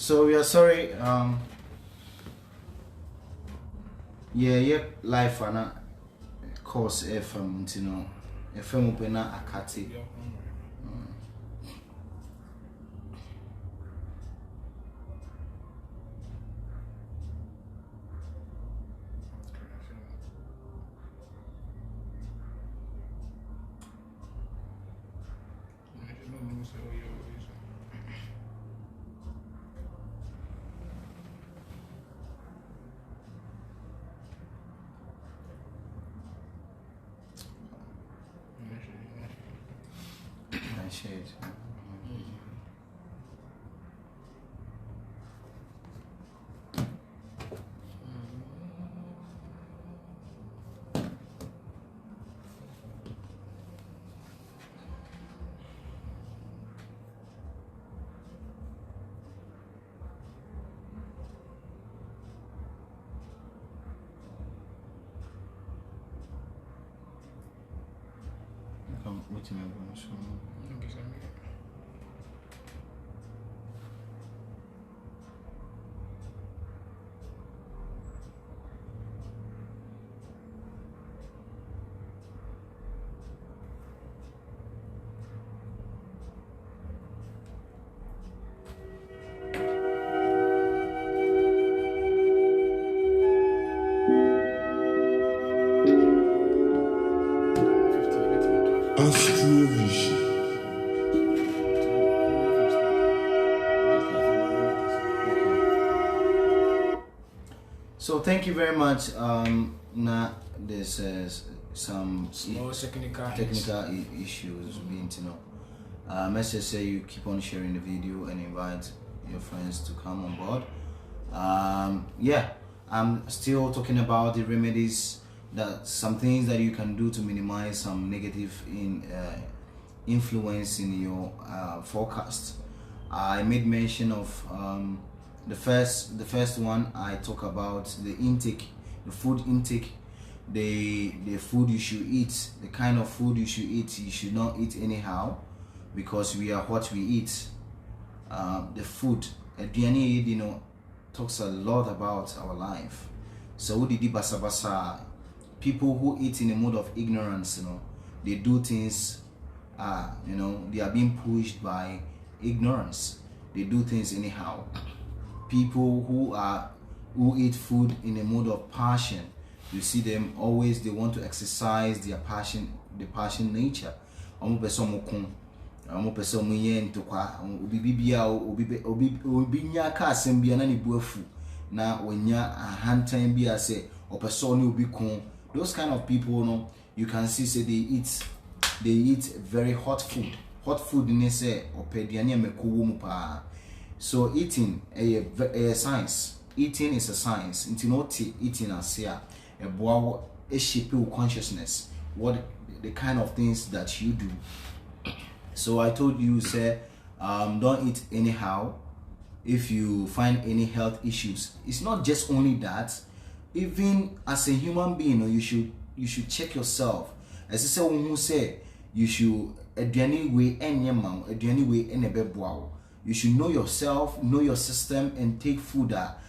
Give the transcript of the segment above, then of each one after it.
So we are sorry. Yeah, life and course FM, FM open a akati. Shade. Come with me, So thank you very much. Now there's some small technical issues being message say you keep on sharing the video and invite your friends to come on board. Yeah, I'm still talking about the remedies, that some things that you can do to minimize some negative influence in your forecast. I made mention of the first one. I talk about the intake, the food intake, the food you should eat, the kind of food you should eat. You should not eat anyhow, because we are what we eat. The food, aduane, talks a lot about our life. So people who eat in a mode of ignorance, they do things, they are being pushed by ignorance. They do things anyhow. People who eat food in a mode of passion, you see them always, they want to exercise their passion, the passion nature. Those kind of people, you can see, say they eat very hot food. Hot food in say so eating a science. Eating is a science. Eating as a shape your consciousness. What the kind of things that you do. So I told you, say, don't eat anyhow. If you find any health issues, it's not just only that. Even as a human being, you should check yourself. As I say, when you say you should you should know yourself, know your system, and take food that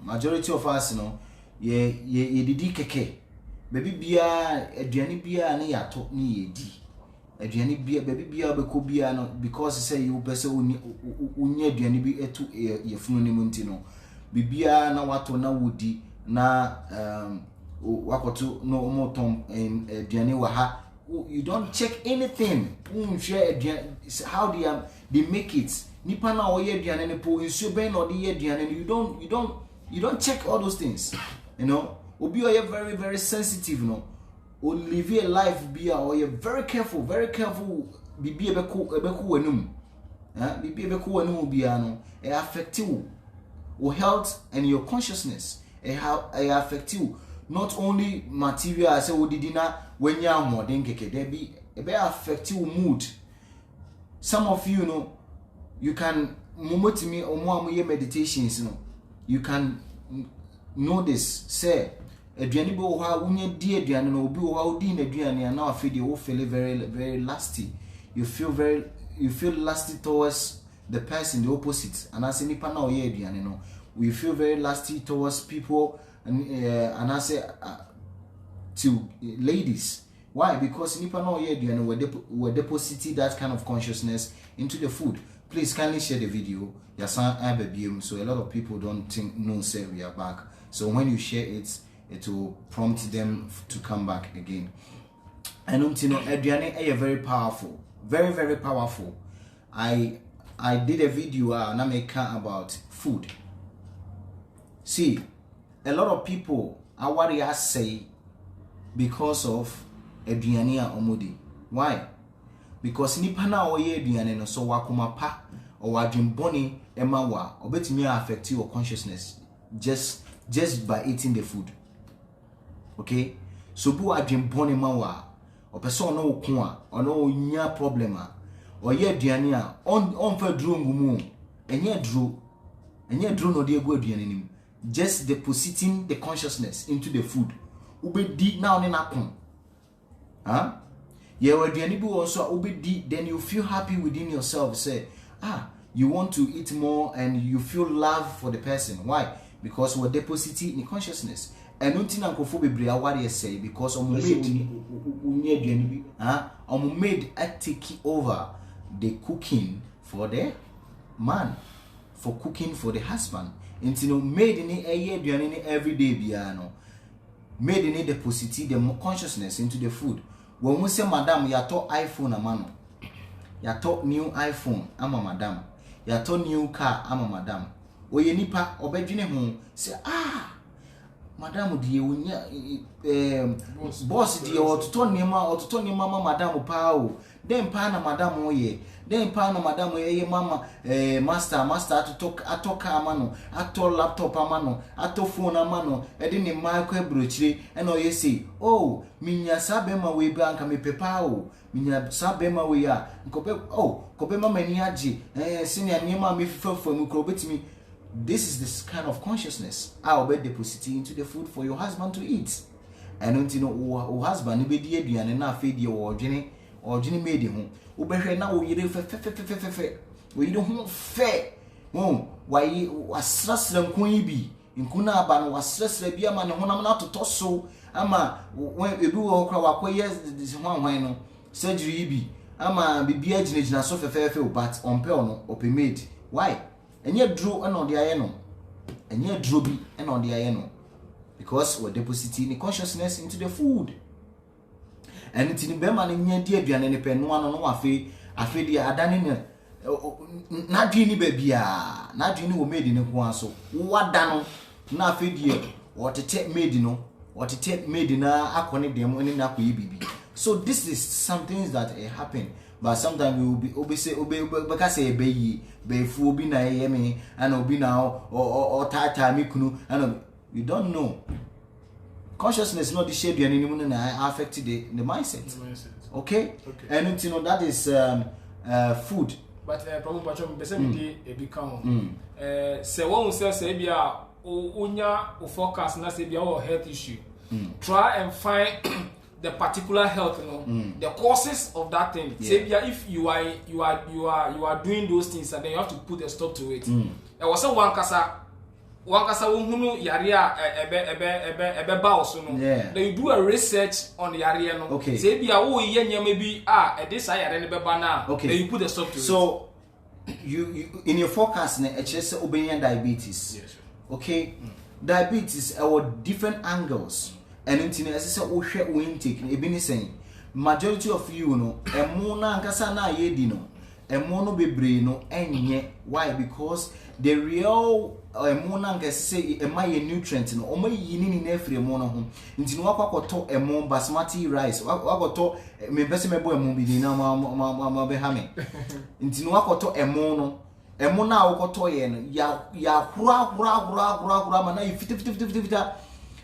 majority of us, ye didi keke. Baby bia aduane bia na ya to ni yedi. Aduane bia baby bia be ko bia no, because say you pese unya aduane bi etu ye funu ni munti no. Bibia na wato na wodi na wakoto no motom aduane wa ha. You don't check anything. How they make it. Nipa na oye aduane ne po nsuo ben na odi aduane. You don't check all those things. Obi oye very, very sensitive, or live a life be or you're very careful, bibi ebeku wenum. Bibi ebeku wenum biano, affect you, or health and your consciousness. Affect you. Not only material, I say didina when you're more than keke, there be affect you mood. Some of you you can momotimi or more meditations, you can know this. Say aduane bi wo ha unye di aduane no obi wo ha odi na aduane na afi de wo feel very lusty. You feel lusty towards the person, the opposite. And as nipa na oye aduane no, we feel very lusty towards people and I say to ladies. Why? Because nipa na oye aduane we deposit that kind of consciousness into the food. Please kindly share the video. Yasan abebiem, so a lot of people don't know say we are back. So when you share it, it will prompt them to come back again. And aduane is very powerful, very powerful. I did a video and I make about food. See, a lot of people are what they say because of aduane omudi. Why? Because nipa na oye aduane no so wakoma pa or wadwinboni ema wa obetimi affect your consciousness just by eating the food. Okay? So bu wadwinboni ma wa o person no ko a ono nya problem a oye aduane a on fa duro ngumu enye duro no de egu aduane nim, just depositing the consciousness into the food. Ubedi na one na kon. Huh? Yeah, aduane bi also ubedi, then you feel happy within yourself, say you want to eat more and you feel love for the person. Why? Because we're depositing in consciousness. And nothing uncofo bebre what they say because made take over the cooking for the man, for cooking for the husband. And made in a every day biano. Made in a deposit the consciousness into the food. When we say madam, you talk iPhone amano. You talk new iPhone, ama madam. You talk new car, ama madam. Oye nipa obedwene ho say madam die wonya boss die ototo nema mama madam pa o den pa na madam oye den pa na madam ye mama master atoka amano ato laptop amano ato phone amano e de ne mic ebrochire e na oye say oh minya sabema we ba nka me pepa o minya sabema we ya kope mama ni age senior nema me fifa mu kro betimi. This is this kind of consciousness I'll be depositing into the food for your husband to eat. And husband be the aduane na feed your ordinary made him. Ubehwe na wo yire fe we don't fair. Why wasrasra nkon yi bi nkuna aba no wasrasra bi ama ne honam na toto so ama when ebi wo kra wakoye hwan no surgery yi bi ama bibia ginagina so fe but on pe ono opemade. Why? Enye dro na ode aye no, enye dro bi na ode aye no, because we're depositing the consciousness into the food. And it's in bema ne nya di aduane ne pe no ano no afi di adane ne na dwini ba bia na dwini wo made ne ko aso wada no na afi di what take made na akone dem ni na akoyi bibi. So this is some things that happen. But sometimes we will be say because be fu obi na yeme and obi na or tata mi kunu and you don't know. Consciousness not the shape and anyone na affected the mindset. Okay? And that is food. But problem patron be say me dey become say one say bia onya o forecast na say bia or health issue. Try and find the particular health, the causes of that thing. Yeah. Say, if you are doing those things, and then you have to put a stop to it. There was some one kasa wunu yaria ebe baos no. Then you do a research on the area no. Okay. Say, maybe this area ne beba na. Okay. Then you put a stop to it. So you in your forecast ne HS obeying diabetes. Yes. Okay. Diabetes are different angles. And until I say we share we intake ebi ni saying majority of you no emo na nkasa na ye di no emo no bebre no enye. Why? Because the real emo na nkasa say ema ye nutrient no omo yi ni na afre emo no ho nti no akwakoto emo basmati rice wakoto me pese mebo emo bi na ma be ha me nti no akoto emo no emo na akoto ye no ya hura ma na you fit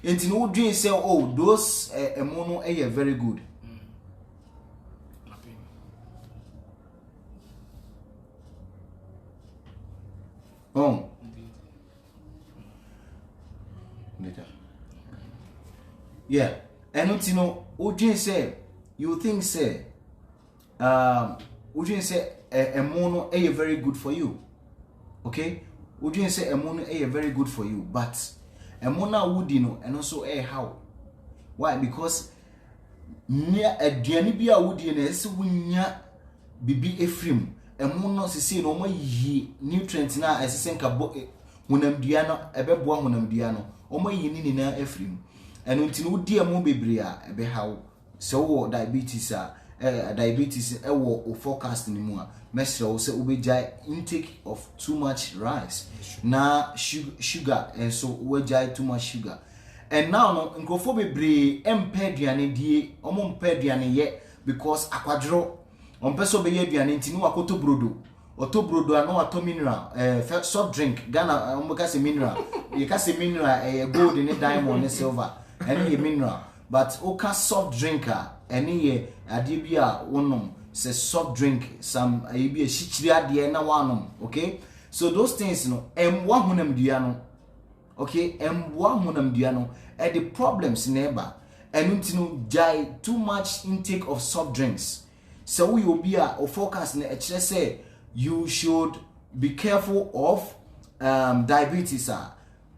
and you know, dream say, oh, those mono are very good. Later. Yeah. And you know, Ujin say, you think say, Ujin say a mono a very good for you. Okay? Ujin say a mono a very good for you, but a mono would you know, and also a how. Why? Because near a dianibia would you know, winya bibi efrim, a mono see no more ye nutrients now as a senka munam diano, a bebwa munam diano, or my yin na efrim. And until we dear mo bebria, ebe how so diabetes diabetes or forecast anymore. Mesro say ubejai intake of too much rice. Na sugar and so ubejai too much sugar. And now no nkofo bebre empediane die omo mpediane ye because akwadro ompeso be ye aduane ntinu akoto brodo. Oto brodo ano ato mineral soft drink Ghana omka se mineral. You can say mineral gold and diamond and silver. Any mineral, but oka soft drinker, any adibia one say soft drink, some be a shichria diana one, okay? So those things, you know, M1 hunam diano, okay, M1 hunam diano, and the problems neighbor, and you jai too much intake of soft drinks. So we will be a forecast say you should be careful of diabetes.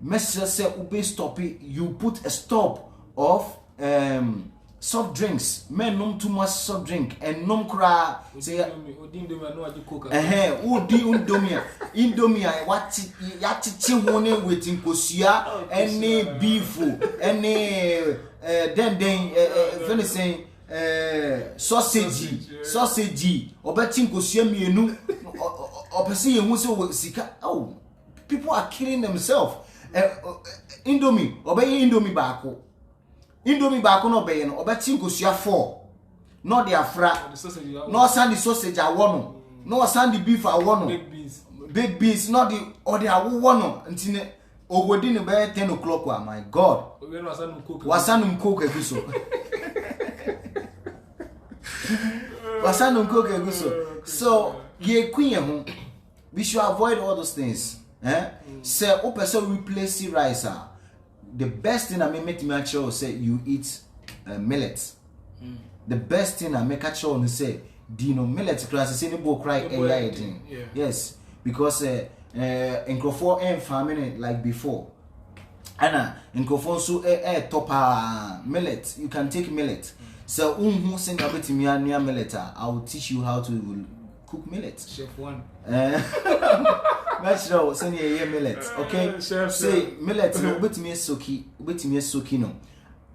Message say ube stop it. You put a stop of soft drinks. Men nom too much soft drink and nom cry. Say Indomia what yati wone waiting kosia any beef any then saying sausage obetin kosia mienu opese ye hu se sika. Oh, people are killing themselves. Indomie obey Indomie baako no obey no obeti nkosua 4 no de afra no sand sausage awono no sand beef awono big beans no de or de awono ntine ogodi ne be 10 o'clock. Oh my god, wasanum coke eguso wasanum coke eguso. So ye queen ho, we should avoid all those things. Say person replace rice. The best thing I make me sure say you eat millet. The best thing I make sure say dino millet class say no cry yes, because encrofo farming like before. Anna encrofo so top millet. You can take millet. So who sing about me near millet. I will teach you how to cook millet. Chef 1. That's sure send you millet. Okay, say millet no bet me soki no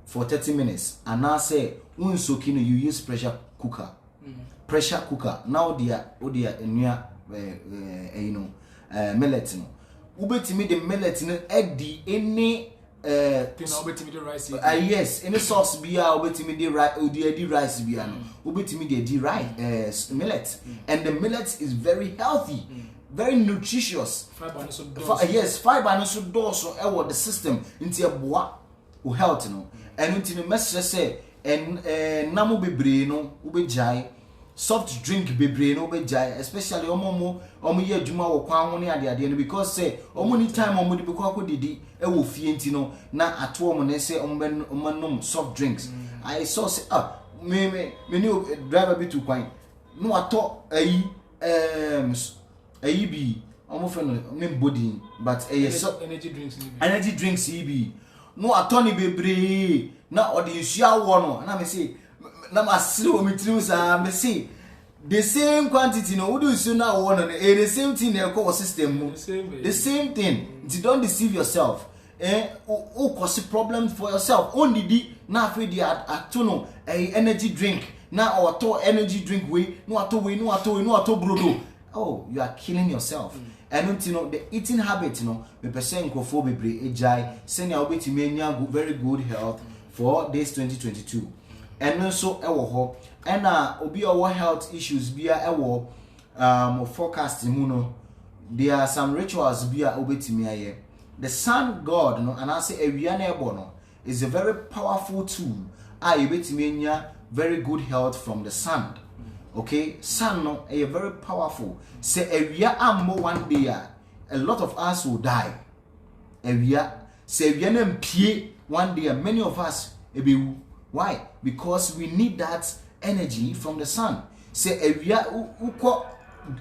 for 30 minutes. And now say un soki no you use pressure cooker. Pressure cooker. Now dia near you know millet no. Ubet me the millet no eddy any rice. Yes, any sauce bia ubet me the rice bia no. Ubet me the rice millet. And the millet is very healthy. Very nutritious. Yes, fiber no so do so the system into a boa o health no. And into the message say and namu bebre no ubejai soft drink bebre no ubejai, especially omo ye adwuma wo kwan ho ne ade no, because say omo ni time omo de be kwa didi e wo fie enti no na ato omo ne say omo nom soft drinks. I saw say me ni driver be to kwan no ato AEB almost name body, but energy drinks EB. No attorney bebre. Now or the issue one. And I say, now my slow me say the same quantity. No, what do you say now? One the same thing. They call system. The same thing. Don't deceive yourself. Cause problems for yourself. Only the now for the atono energy drink. Now or to energy drink way. No ato brodo. Oh, you are killing yourself. And you know the eating habit, you know, me person bebre ejai send you obeti mania very good health for this 2022. And also ewo and obi our health issues bia ewo forecast imuno. There are some rituals bia obeti me. The sun god, no, and I say ewiane ebo is a very powerful tool. Obeti mania very good health from the sun. Okay, sun no a very powerful. Say a year ammo one day, a lot of us will die. A year say we pie one day, many of us Why? Because we need that energy from the sun. Say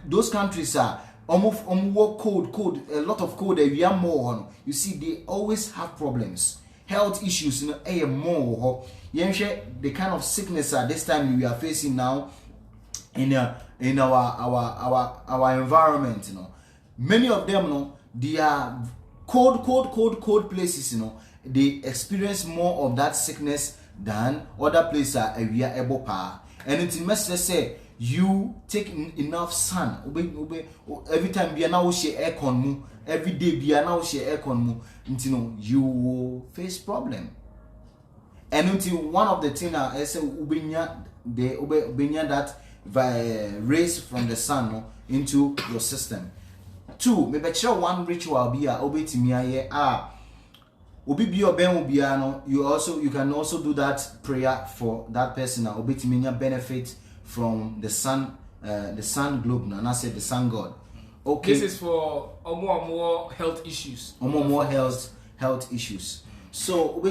those countries are almost cold, a lot of cold. We are more. You see, they always have problems, health issues. More. The kind of sickness at this time we are facing now in our environment. Many of them, they are cold places. They experience more of that sickness than other places we are able to. And it's must say you take enough sun. Every time we are now share aircon, every day we are now share aircon, you will face problem. And until one of the things I say that rays from the sun into your system. 2, maybe one ritual be you can also do that prayer for that person. Benefit from the sun globe. And I said the sun god. Okay. This is for more health issues. More health issues. So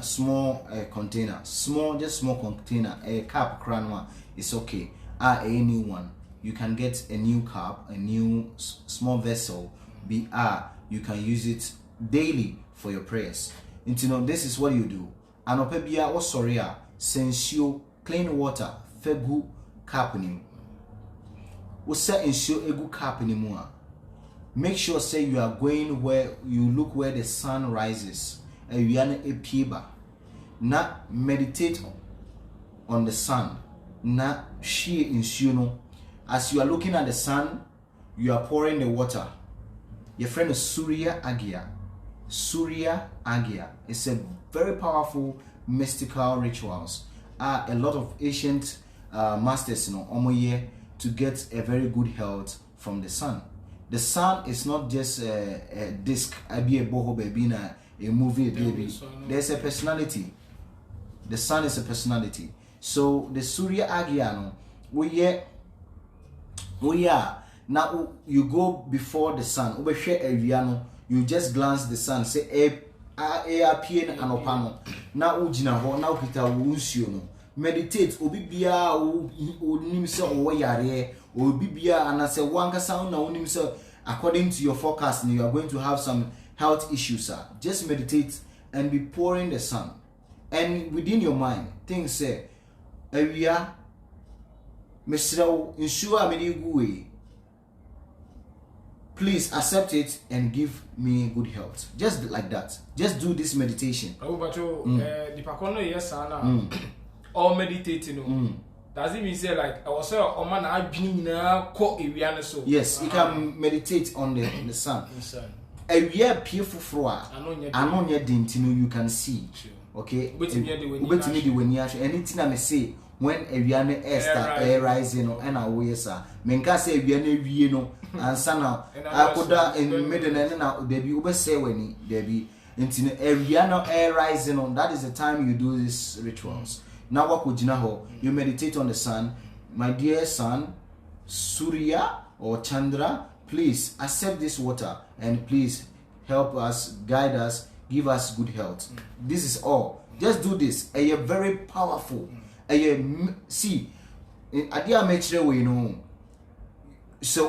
small container, small container, a cup cranwa is okay. Any one. You can get a new cup, a new small vessel. You can use it daily for your prayers. This is what you do. Anopebia or soria, sensio, clean water, fegu cup ni. Usa ensure egu cup ni mua. Make sure say you are going where you look where the sun rises. Na meditate on the sun. Na she ensure. As you are looking at the sun, you are pouring the water. Your friend is Surya Agya. Surya Agya. It's a very powerful mystical rituals. A lot of ancient masters, to get a very good health from the sun. The sun is not just a disc, a movie, baby. There's a personality. The sun is a personality. So the Surya Agya, we are now you go before the sun. You just glance the sun. Say appear and opano. Now ujina ho now Peter unsio. Meditate. Obibia nimse owoyare. Obibia and I say wanka sound na unimse. According to your forecast, you are going to have some health issues, sir. Just meditate and be pouring the sun. And within your mind, things say, area, please accept it and give me good health. Just like that. Just do this meditation. Or meditating. Does it mean say like I was saying, oh man, I've been so. Yes, you can meditate on the sun. A year peerful floor. I know you can see. Okay, anything I may say when a Viana air rising and away, sir. Menka say Viana, and sana I could in midden and now there be over say when there be into a Viana air rising on. That is the time you do these rituals. Now what could you meditate on the sun, my dear son, Surya or Chandra, please accept this water and please help us, guide us, give us good health. This is all. Just do this. A very powerful. See, idea make sure we know. So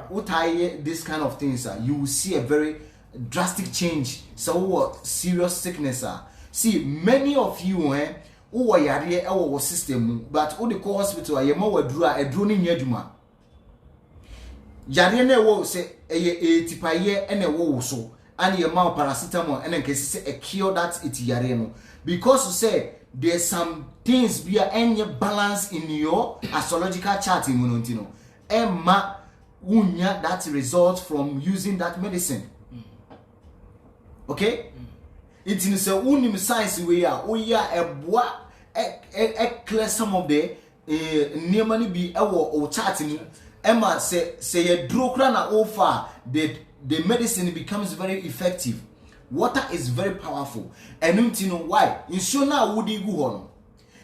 who tie this kind of things, you will see a very drastic change. So what serious sickness are. See, many of you who are here our system, but who the hospital are more a droning yeduma. Yarene will say a tipaye and a woe so, and your mouth paracetamol, and then can say a cure that it's yareno. Because you say there's some things be any balance in your astrological chart in Monontino. Emma unya that result from using that medicine. Okay? It is a unim science we are a bois clear some of the near money be our or charting. Emma say a drokrana over the medicine becomes very effective. Water is very powerful. And you know why? You sure now would you go on?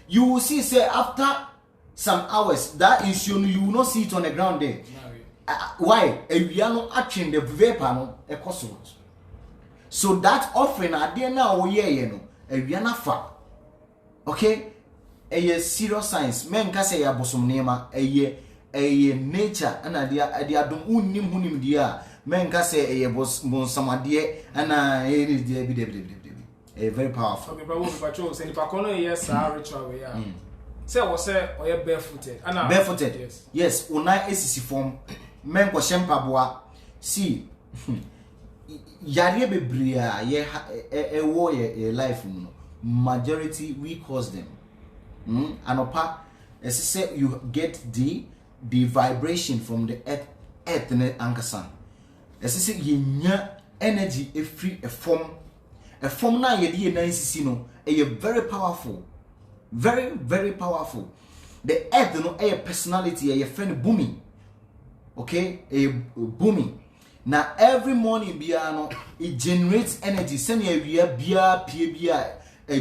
You will see say after some hours that issue you will not see it on the ground there. Why? We are not actually the vapor a cosmos. So that offering are there now, awiana fa. Okay? A serious science. Men ka say ya bosom nema a nature and the adum unim hunim dia. Men ka say a bonsamade and a very powerful. Okay, but what about you? Say if I call yes, ritual we are. Say was say or you barefooted. Barefooted. Yes, una esisi form. Men ko shempa boa. See. Yare bebria ye wo ye life majority we cause them. Anopa as say you get the vibration from the earth ne ankasa. As say ye energy a free a form na ye di na nsisi no very powerful, very powerful. The earth no a personality a friend booming. Okay, a booming. Now every morning biano it generates energy. Send ye bia pia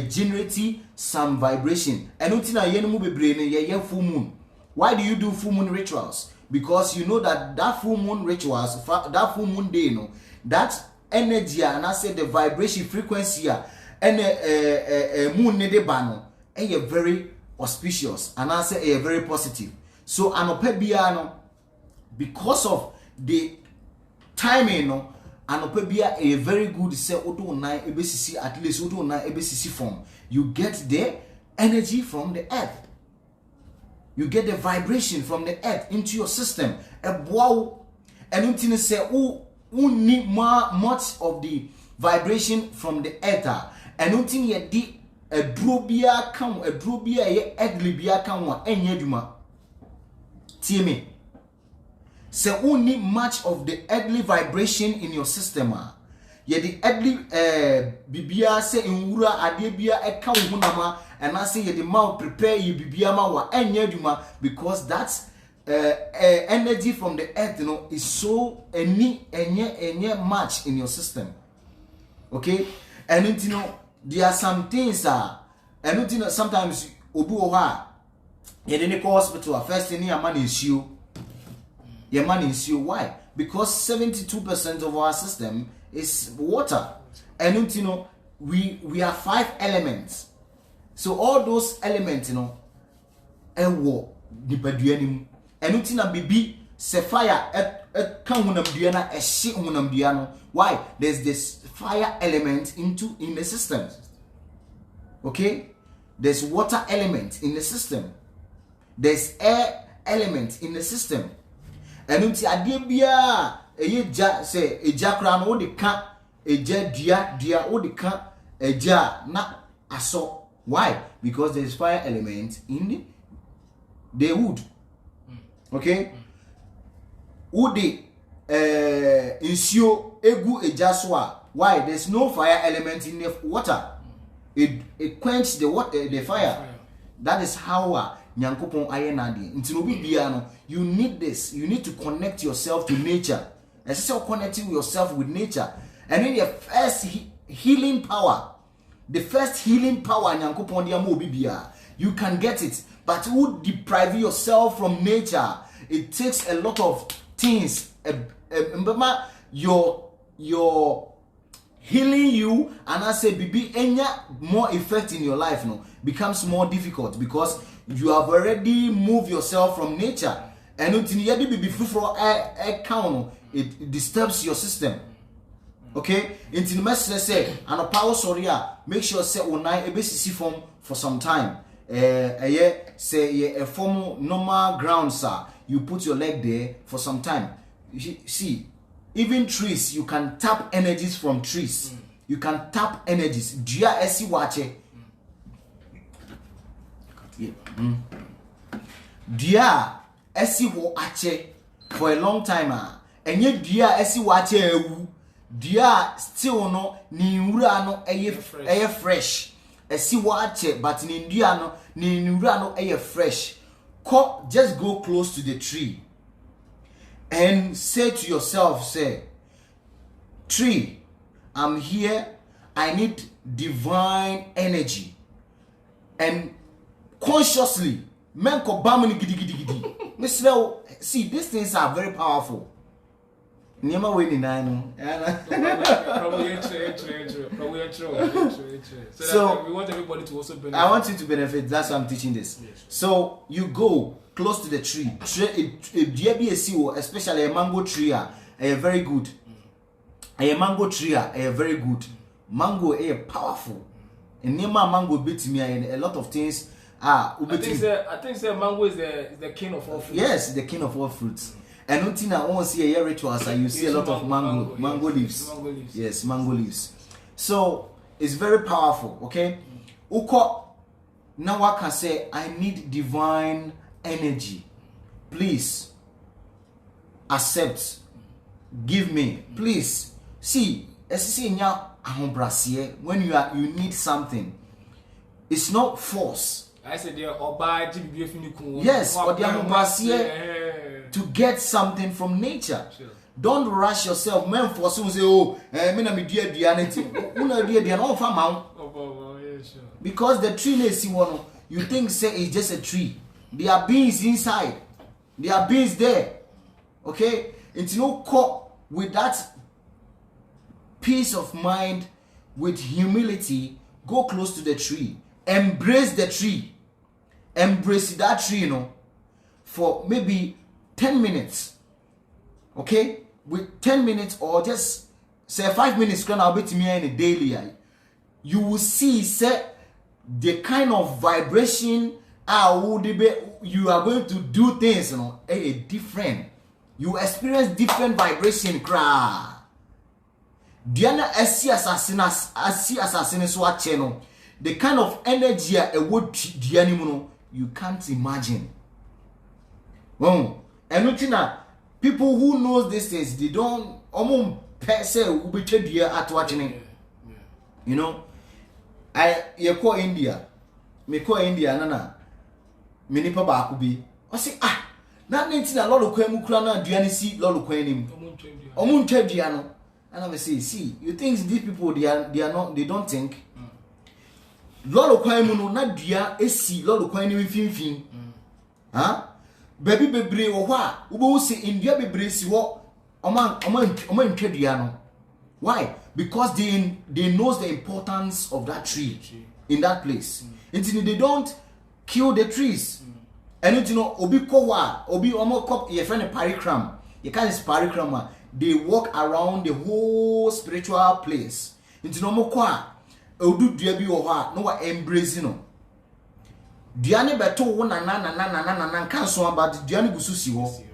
generate some vibration. And until I yenu be brain ye full moon. Why do you do full moon rituals? Because you know that full moon rituals, that full moon day, that energy and I say the vibration frequency and moon ne de bano very auspicious and I say very positive. So anope biano because of the timing no anopebia a very good say odo nine ebesisi at least odo nine ebesisi form. You get the energy from the earth. You get the vibration from the earth into your system. A wow and until say need much of the vibration from the ether and until ye di a drobia come a drobia ye eglibia come one enye duma. Tiemi. Say only much of the earthly vibration in your system. Ye the earthly bibia say in wura adebia eka hunama and I say ye the mouth prepare ye bibia ma wa enyeduma because that's energy from the earth is so enye much in your system. Okay? And there are some things and sometimes obu oha ye the hospital first thing your money is you. Your money is you. Why? Because 72% of our system is water. And we are 5 elements. So all those elements, ewo dipaduanim. And bibi se fire kan hunam duana e shi hunam duano. Why? There's this fire element in the system. Okay? There's water element in the system. There's air element in the system. And unti ade bia eja say eja kra no de ka eja dia o de ka eja na aso. Why? Because there is fire element in the wood. Okay? Udi insio egu eja so a. Why? There's no fire element in the water. It quenches the water, the fire. That is how Nyankopon ayenadi. Ntinobi bia no, you need this. You need to connect yourself to nature. As you're connecting yourself with nature. And then the first healing power. The first healing power Nyankopon dia mo bibia. You can get it. But who deprive yourself from nature? It takes a lot of things. Remember your healing you and I say bibi enya more effect in your life becomes more difficult because you have already moved yourself from nature and it disturbs your system. Okay? Until the message say and power sorry make sure say onai ebesisi form for some time. Say a form normal ground sir. You put your leg there for some time. See, even trees, you can tap energies from trees. You can tap energies. Dia esi wache. Dia esi wache for a long time. Enye dia esi wache ewu. Dia still no ni nwura no eye fresh. Esi wache but ni dia no ni nwura no eye fresh. Just go close to the tree. And say to yourself, say, tree, I'm here, I need divine energy. And consciously, see, these things are very powerful. Niema we ni nine. So we want everybody to also benefit. I want you to benefit. That's why I'm teaching this. Yes. So you go close to the tree. Especially a mango tree, very good. A mango tree, very good. Mango, powerful. And Nema mango beats me a lot of things. I think mango is the king of all fruits. Yes, the king of all fruits. And until I won't see a rituals, and you see a lot of mango leaves. Mango leaves. Yes, mango leaves. So it's very powerful. Okay, Uko. Now I can say I need divine energy. Please accept. Give me. Please see. When you need something, it's not force. I said, yes, or to get something from nature. Sure. Don't rush yourself. Men for some say, oh, because the tree you think say it's just a tree. There are beings inside. There are beings there. Okay? It's no cope with that peace of mind, with humility. Go close to the tree. Embrace the tree. Embrace that tree, for maybe 10 minutes. Okay? With 10 minutes or just say 5 minutes, I'll be to me in a daily. You will see, say, the kind of vibration you are going to do things, different. You experience different vibration. Diana asi assassins what channel. The kind of energy a would dianimuno you can't imagine. Well, and people who knows these things, they don't say at watching. You know, you call India, me call India, nana, minipa bakubi. I say, not a lot of Kwemukana, Dianisi, Lolo Quenim, Omunchediano. And I say, see, you think these people they don't think. Lolo Kwaimuno, not dia, esi, Lolo Quaini fin. Huh? Baby bebre or what? Ubo say India bebre si what? Oman Kediano. Why? Because they knows the importance of that tree in that place. Until they don't kill the trees. And you know, obi kowa, obi omo kop your friend parikram. You can't parikram. They walk around the whole spiritual place. Into no more kwa. Odu diabi oha no wa embrace no. Diane beto na cancel about Diane gususi wo.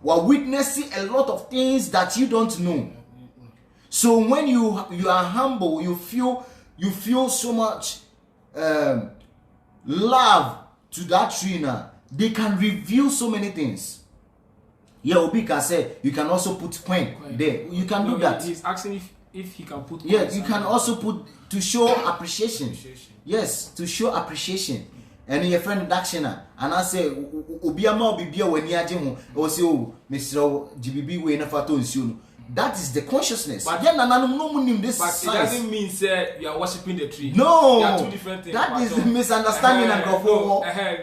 We're witnessing a lot of things that you don't know. So when you are humble, you feel so much love to that tree now. They can reveal so many things. Yeah, Obi can say you can also put coin there. You can do that. He's asking if he can put. Yeah, you can also put to show appreciation. Yes, to show appreciation. And your friend Dakshina, and I say Obiama Bibia when Yajimu or say, oh, Mr. GBB we never told you. That is the consciousness. But it doesn't mean you are worshiping the tree. No, they are two different things. That is the misunderstanding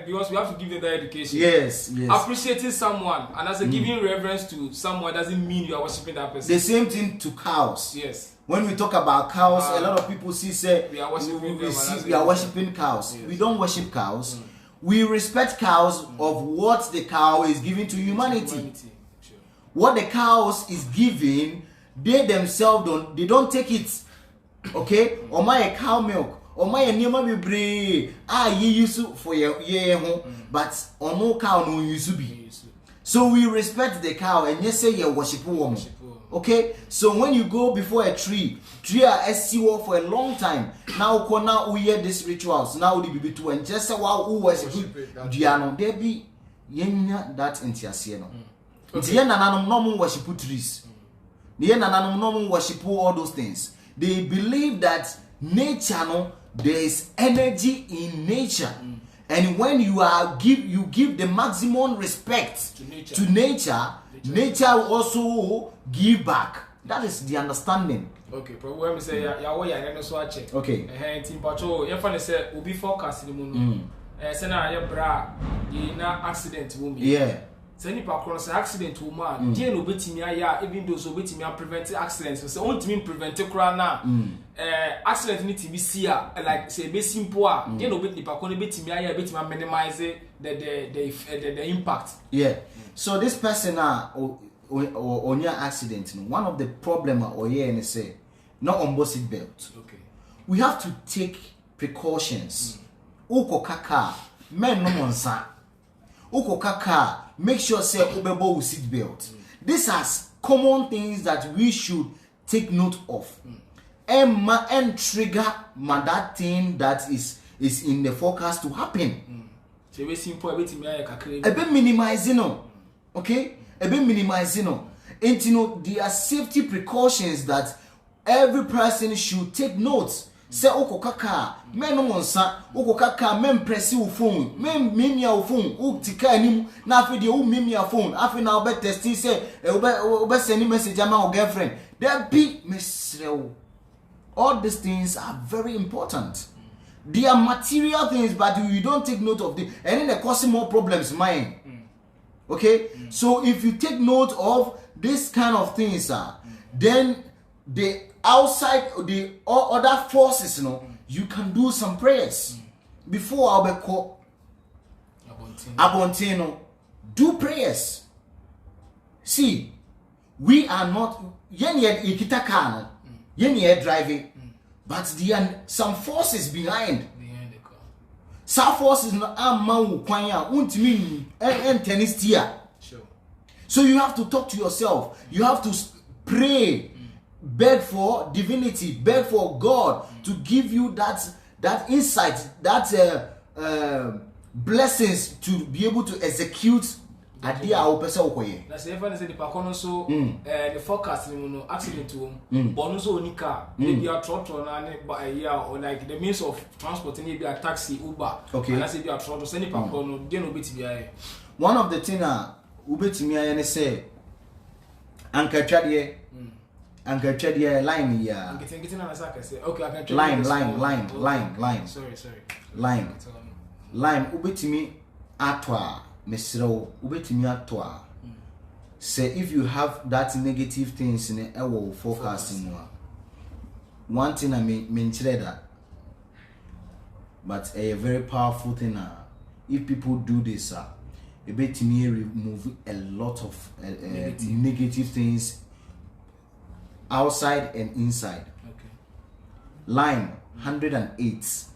because we have to give them that education. Yes. Appreciating someone and as a giving reverence to someone doesn't mean you are worshiping that person. The same thing to cows. Yes. When we talk about cows, a lot of people say we are worshiping cows. Yes. We don't worship cows. We respect cows of what the cow is giving to humanity. What the cows is giving, they themselves don't take it. Okay? Or my cow milk, or my nima be ye use for your but on no cow no use be. So we respect the cow and yes say you worship woman. Okay? So when you go before a tree are SCO for a long time. Now we hear these rituals. Now the be to and just say wow who worship Diano, there be yenya that entiasieno. Okay. No worship trees. No worship all those things. They believe that nature, there is energy in nature, and when you give the maximum respect to nature, nature will also give back. That is the understanding. Okay, but when we say ya so check. Okay. Team patrol, you find say obi forecast ni mu no. Say na ya bra, na accident wo me. Yeah. Say nipa cross accident woman dey no betimi aya even though so betimi prevent accidents so won't mean prevent kra na accident need to be see like say be simple dey no bet nipa kon betimi aya betimi minimize the impact. So this person on your accident, one of the problem or and say not on both seat belt. We have to take precautions. Uko kaka men no monsa. Uko kaka make sure say ubebo with seat belt. These are common things that we should take note of. And trigger that thing that is in the forecast to happen. So we simple a bit minimizing okay? A bit minimizing and you know there are safety precautions that every person should take note. Say oko kaka men no monsa oko kaka men press your phone men mimia phone o tika anim na afi de o mimia phone afi na obe testing say obe send message ama o girlfriend there be mesrew. All these things are very important. They are material things, but you don't take note of them, and then they cause more problems mine. Okay? So if you take note of this kind of things, then the outside the other forces, you can do some prayers. Before I'll be called Abontino, do prayers. See, we are not yen ikitaka yen driving, but there are some forces behind. Some forces no amau kwanya untimi and tennis tier. So you have to talk to yourself. You have to pray, beg for divinity, beg for God to give you that insight, that blessings to be able to execute. That's the funny say the pakono so the forecast no accident to but so nika maybe a trotro na or like the means of transport maybe a taxi Uber. And I say be a trotro send the pakono dey no betimi. One of the thing ubetimi aye say anka twade line ya getting na say okay I can line sorry line ubetimi atwa mesrew ubetimi atwa say if you have that negative things in our forecasting one thing I mentioned that, but a very powerful thing if people do this ubetimi remove a lot of negative things outside and inside. Line 108.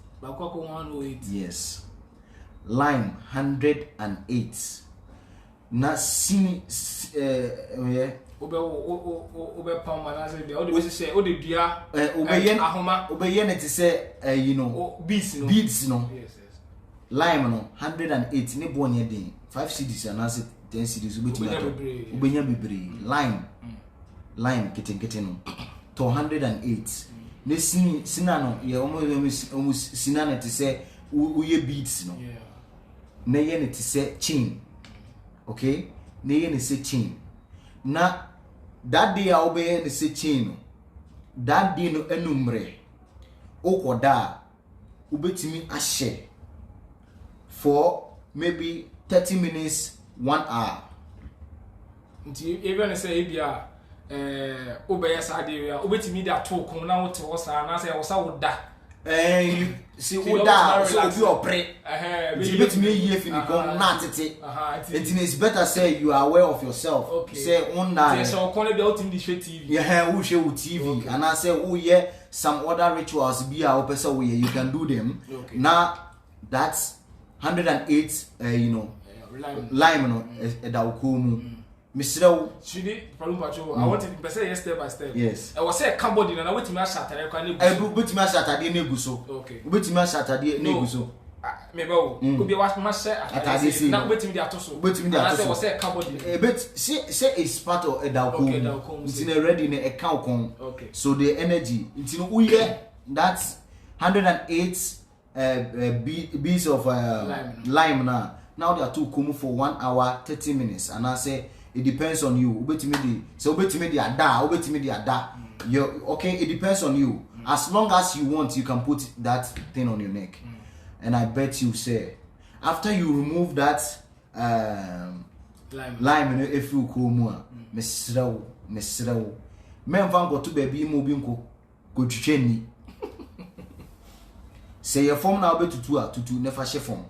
Yes. Line 108. Na sini beads no. Line no 108 ne bonye den 5 cedis and 10 cedis ubenya bebre line keten no to 108 ne sina no ye almost sina na te say uye beads no na ye ne te say chain. Okay, na ye ne say chain na that day a obey ne say chain no that day no enumre okoda ubetimi ahye for maybe 30 minutes 1 hour until even say bia obey sade ubetimi da to kon na wote wo sa na say wo sa woda see woda so be opre ubetimi ye fini kon na tete it is better say you are aware of yourself. Say on that so kon be out in the TV who share with TV and I say oh yeah some other rituals be a person where you can do them. Now that's 108 lime no edaukomu misrew shidi problem patrol I want to say yes step by step. Yes I was say cardboard na wetimi ashatare kwa neguso wetimi ashatade na eguso wetimi ashatade na eguso maybe obi wa ma say atade na wetimi dey atoso na say was say cardboard but say is part of edaukomu it's in already na account kon so the energy it's no uye that's 108 beads of lime now they are too common for 1 hour 30 minutes and I say it depends on you ubetimi di ada you okay it depends on you as long as you want you can put that thing on your neck and I bet you say after you remove that lime no if you ko mu a mesrew men fan go to baby mu bi nko go twetwe ni say your form na obetutu a tutu never she form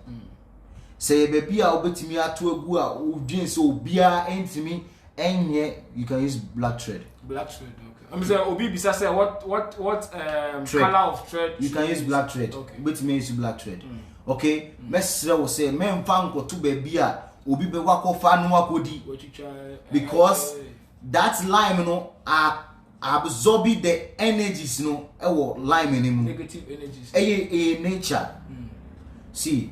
say baby a obetimi ato agu a odwin so obia entimi enye you can use black thread okay. I'm saying obi bisa say what color of thread you can use black thread obetimi use black thread okay mesrew say men fan go to baby a obi be wakofa no akodi because that lime no absorbing the energies no ewo lime anymore negative energies nature see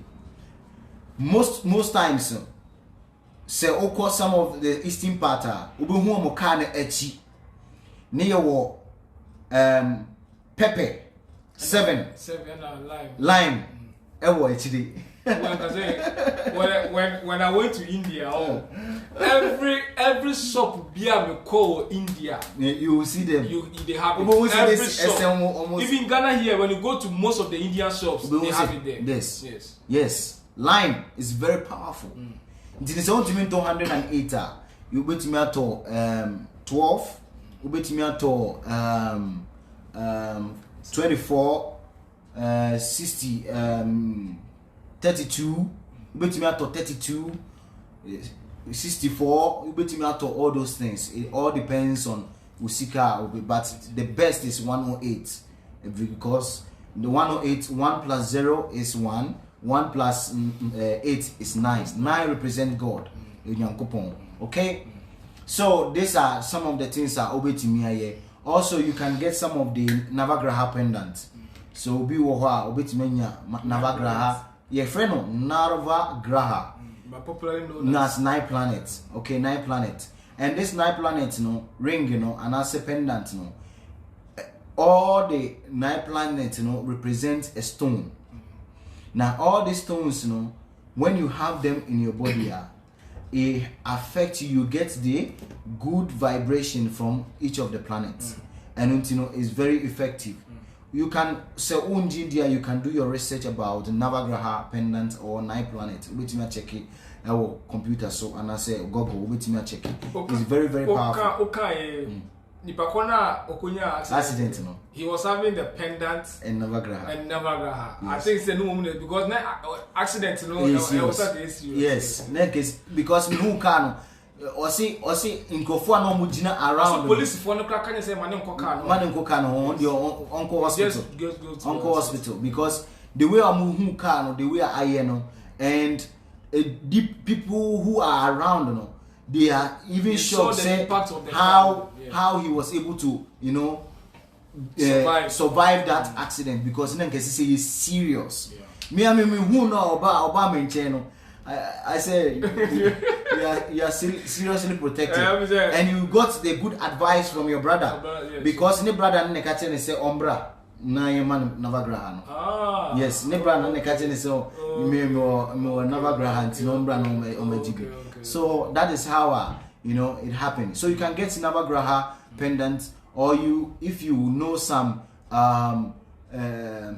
most times say oko some of the eastern part obi hu omo ka na achi ne wo pepper 7 lime ewo achi dey when I went to India, every shop beer me call India. You will see them. They have it. Every shop. Even Ghana here, when you go to most of the Indian shops, they have it there. Yes. Lime is very powerful. It is only 208. You bet me at 12. You bet me at 24, 60. 32, you bet me out to 32, 64, you bet me out to all those things. It all depends on Usika, but the best is 108 because the 108, 1 plus 0 is 1, 1 plus 8 is 9. 9 represent God. Okay? So these are some of the things that obey to me here. Also, you can get some of the Navagraha pendants. So be obey to me Navagraha. Your friend Navagraha, popularly known as 9 planets. Okay, 9 planets. And this 9 planets, ring, and as a pendant, all the 9 planets, represent a stone. Now, all these stones, when you have them in your body, it affects you. You get the good vibration from each of the planets, and it's very effective. You can say India, you can do your research about Navagraha pendants or 9 planets. Wait me check it. Our computer so and I say Google. Wait me check it. It's very powerful. Okay. Accident. He was having the pendants and Navagraha. Yes. I think it's a new moment because accident. Yes. Next because who can. Or see nkofo no mugina around police for no crack can say man nko on your uncle hospital because the way I move car the way I and deep people who are around they are even shocked say how he was able to survive that accident because then can say he's serious me who know about mention I say you are seriously protected, and you got the good advice from your brother because ne brother ne kache ne say ombra na yeman Navagraha yes ne brother ne kache ne say me Navagraha nti ombra no omejibi so that is how it happened. So you can get Navagraha pendants or if you know some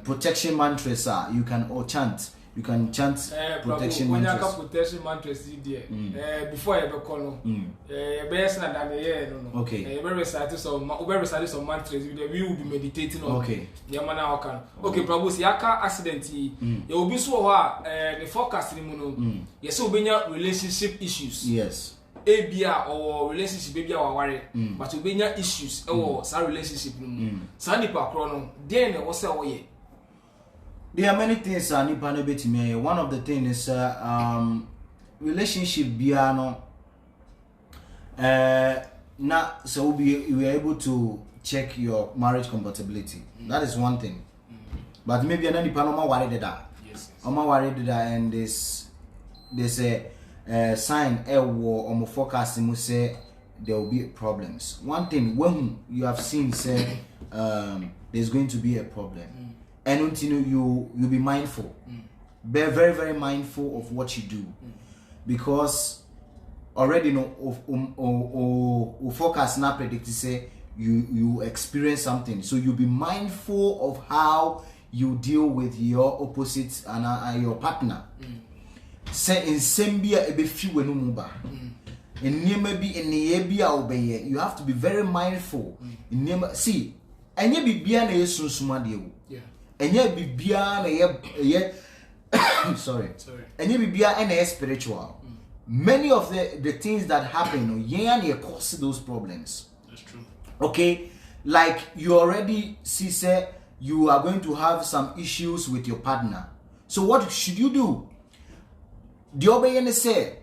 protection mantras you can chant. You can chant protection mantras. Protection mantras before I be call best na than no. Okay. You recite some mantras we will be meditating on. Okay. Yamana can. Okay, Prabhu yaka accident you will be so the forecast no. Yes, obenya relationship issues. Yes. ABR or relationship baby our worry but obenya issues or sa relationship no. Sa nipa kro no then what say we there are many things nipa no betimi. One of the things is relationship biano na so we are able to check your marriage compatibility. That is one thing. But maybe another nipa no worried that. Yes. Worried that and there's a sign or forecast mu say there will be problems. One thing when you have seen say there's going to be a problem. And until you'll be mindful. Be very, very mindful of what you do. Because already forecast now predict to say you experience something. So you'll be mindful of how you deal with your opposite and your partner. Say in Sambia ebe few no muba. in maybe in the area obey, you have to be very mindful. In see, and ye be beyond a sunsumadio. Yeah. And ye be beyond a sorry. And ye be beyond a spiritual. Many of the things that happen, ye cause those problems. That's true. Okay, like you already see, say you are going to have some issues with your partner. So what should you do? The obeying say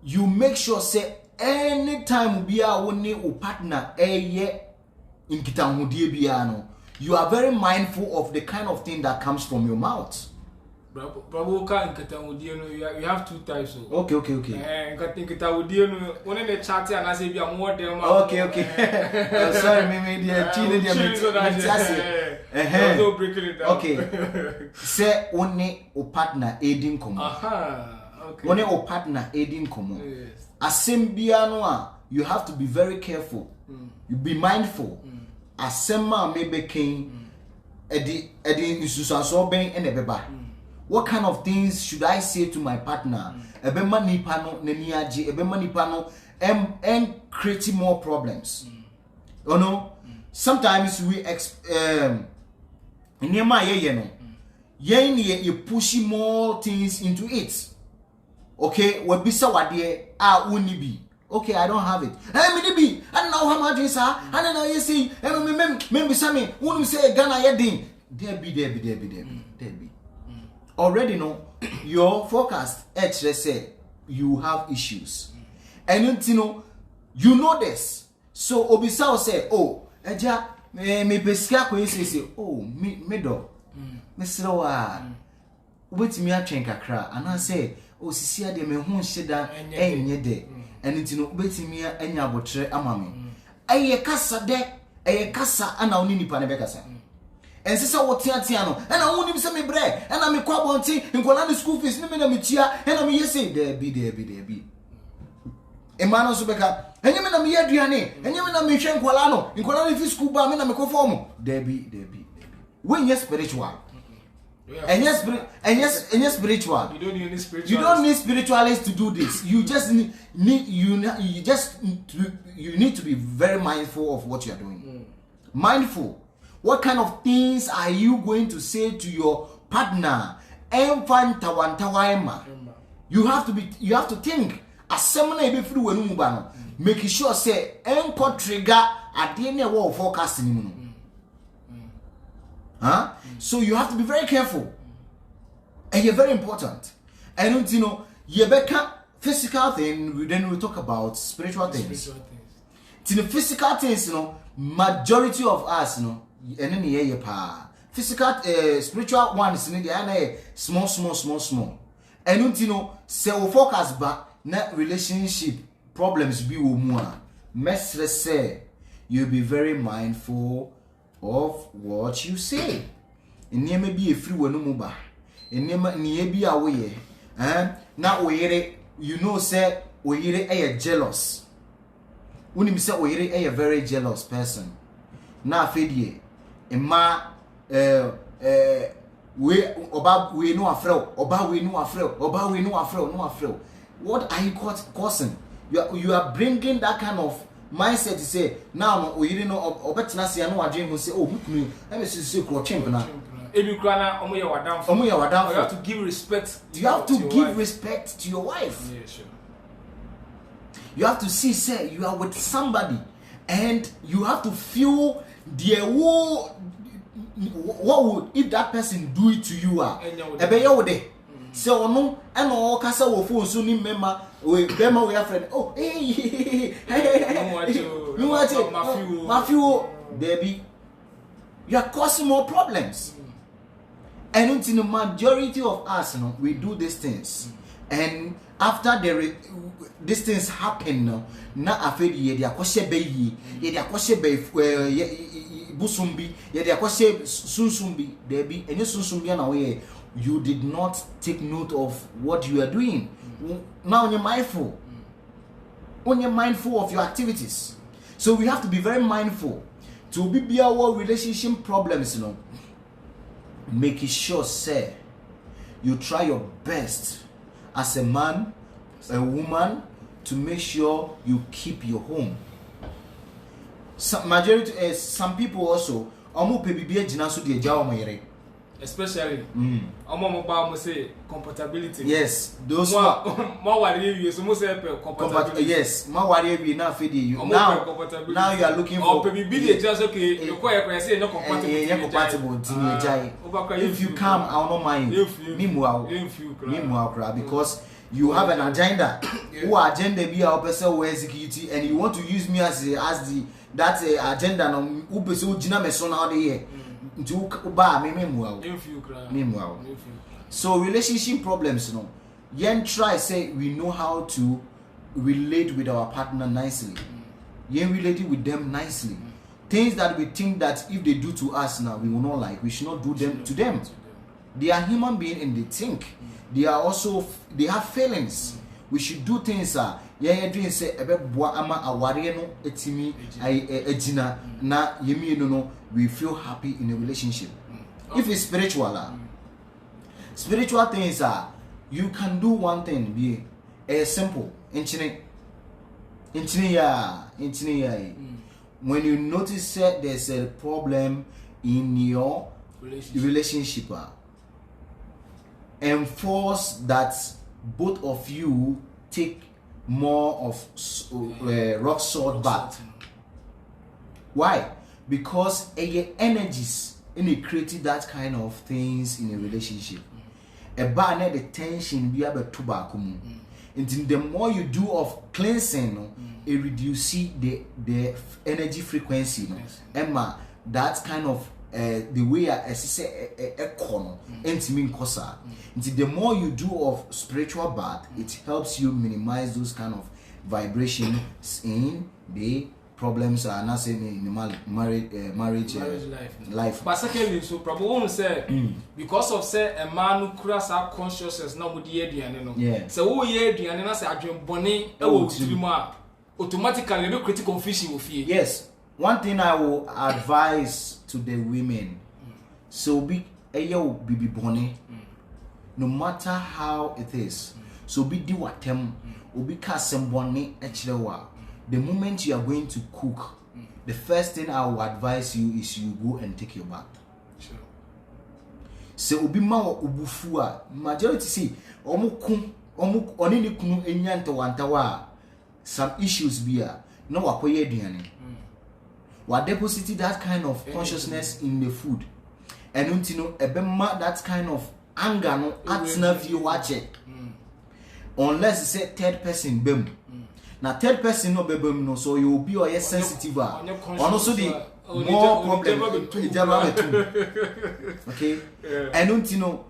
you make sure say anytime be a one partner in kitamudie you are very mindful of the kind of thing that comes from your mouth. You have two types. Okay. Okay. Sorry, okay. Say only o partner aiding komo. Okay. Only o partner aiding komo. Asembiano, you have to be very careful. You be mindful. Asema maybe king edi isusanso ben enebeba. What kind of things should I say to my partner? Ebema nipano neniaji, ebema nipano and creating more problems. You know, sometimes we you pushing more things into it. Okay, what bisa wadie unibi. Okay, I don't have it. Hey, me I don't know how much is I don't know you see. Maybe Sammy, when you say Ghana yedin, there be. Already know your forecast actually say you have issues. And you know this. So Obisa will say, oh, eja me peskia ko say, oh, me do. Me srawa. Wait me a train kakra and I say, oh, sisia de me hu sheda enye de. And wait me anya botre amame. Eye kasa de, eye kasa ana oni nipa ne bekasa. And sister what tiano, and I won't even say me bread, and I'm a quabonti, and Colana school fees, no me chia, and I'm say, there be. Emmanuel Subeka, and you mean I'm here, Diane, and you mean I'm Michel Colano, in Colana school bar, and I'm a conform. There be. When you're spiritual. And yes, spiritual. You don't need any spiritualists. You don't need spiritualists to do this. You just you need to be very mindful of what you are doing. Mindful. What kind of things are you going to say to your partner? You have to think. Asamoah be free when you making sure say enko trigger at the end of forecasting. So you have to be very careful. And you're very important. And you better physical thing, then we'll talk about spiritual things. To the physical things, majority of us, and then physical spiritual ones in the small. And say we focus back na relationship problems be more. Let's say you be very mindful of what you say. And you may be a free one muba. And you be away. Now we say we are jealous. When you say we are a very jealous person. Now fedie. Ma we no afraid. What are you causing? You are bringing that kind of mindset to say now we didn't know obetina say no adwen who say oh me let me see kro chimp na ebikrana omo ye wadam. You have to give respect. You have to give respect to your wife. Yeah, sure. You have to see say you are with somebody and you have to feel what would if that person do it to you ebe you would so no and all kasa wo phone so ni member we bema we friend oh hey Matthew baby you are causing more problems. And in the majority of us we do these things and after these things happen na afedi ye dia kwose bayi ye dia kwose busumbi ye dia kwose sunsumbi there be any sunsumbi na we you did not take note of what you are doing. Now you're mindful. When you're mindful of your activities. So we have to be very mindful to be our relationship problems, making sure say you try your best as a man, a woman, to make sure you keep your home. Some people also especially say compatibility. Yes, those more worry so say compatibility. Yes, more worry now now you are looking for just okay you say not compatible. If you come, I will not mind. Meanwhile, because you have an agenda. Who agenda be our person who execute, and you want to use me as that agenda no who person jina me so now dey meanwhile. So relationship problems, yen try say we know how to relate with our partner nicely. Yen relate with them nicely. Things that we think that if they do to us now we will not like, we should not do them to them. They are human beings and they think. They have feelings. We should do things dream say ama aware no etimi ejina na yemi no we feel happy in a relationship. If it's spiritual things you can do one thing be simple inchine when you notice that there's a problem in your relationship enforce that both of you take more of rock salt bath. Why? Because energies in creating that kind of things in a relationship. A bar the tension be able to back. And the more you do of cleansing, it reduces the energy frequency. Emma, that kind of the way I say a corner, the more you do of spiritual bath, it helps you minimize those kind of vibrations in the problems are not saying in the marriage life. But secondly, so probably say because of say a man who cross our consciousness now with the idea, so who year the and say I dream bonny automatically no critical confusion with you. Yes. One thing I will advise to the women, so be bonny, no matter how it is. So be do what them, or be cast some bonny echilewa. The moment you are going to cook, the first thing I will advise you is you go and take your bath. Sure. So obi ma ubufua majority see onini kunu enyanta wantawa some issues bia no wakoye aduane. We deposit that kind of consciousness in the food, and ebema that kind of anger no atna view watch it. Unless it's a third person bem. Now third person no bem no, so you will be or sensitive. Also the more problem. Okay, and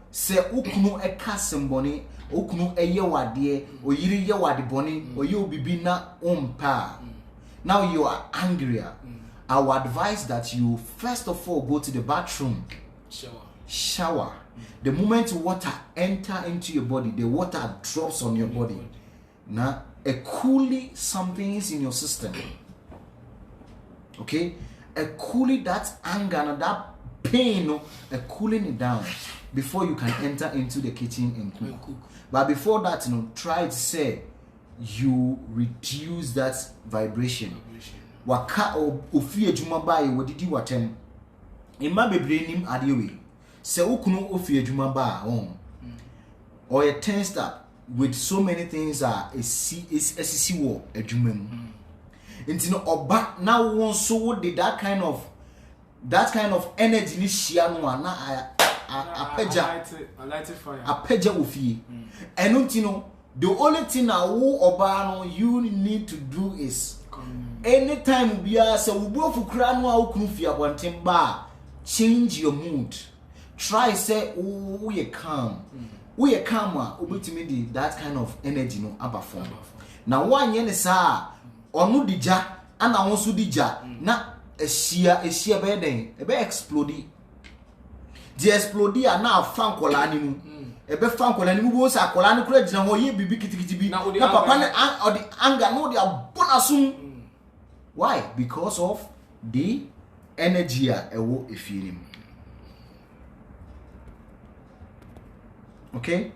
say ukunu e kasemboni, ukunu e ye wade, or yiri ye wade boni, or you be na umpa. Now you are angrier. I would advise that you first of all go to the bathroom, shower. The moment water enter into your body, the water drops on your body. Now, a cooling something is in your system. Okay, a cooling that anger and that pain, a cooling it down before you can enter into the kitchen and cook. But before that, try to say you reduce that vibration. Waka ofi adwuma ba ye wodidi watem imma bebre nim adewe se ukunu ofi adwuma ba or a tensed up with so many things is wo adwuma mu ntino oba na won so wo de that kind of energy ni hia no na apeja ofi eno ntino the only thing na wo oba no you need to do is anytime we are so we both change your mood. Try say we are calm. We are calmer. That kind of energy no abafom. Now one yen sa onu dija and I also dija na a sheer beden a be explode. The explode are now frankolani. A be frankolani was a colani credit and ye be big na papa or the anger no they are bonasum. Why? Because of the energy ewo efirim. Okay?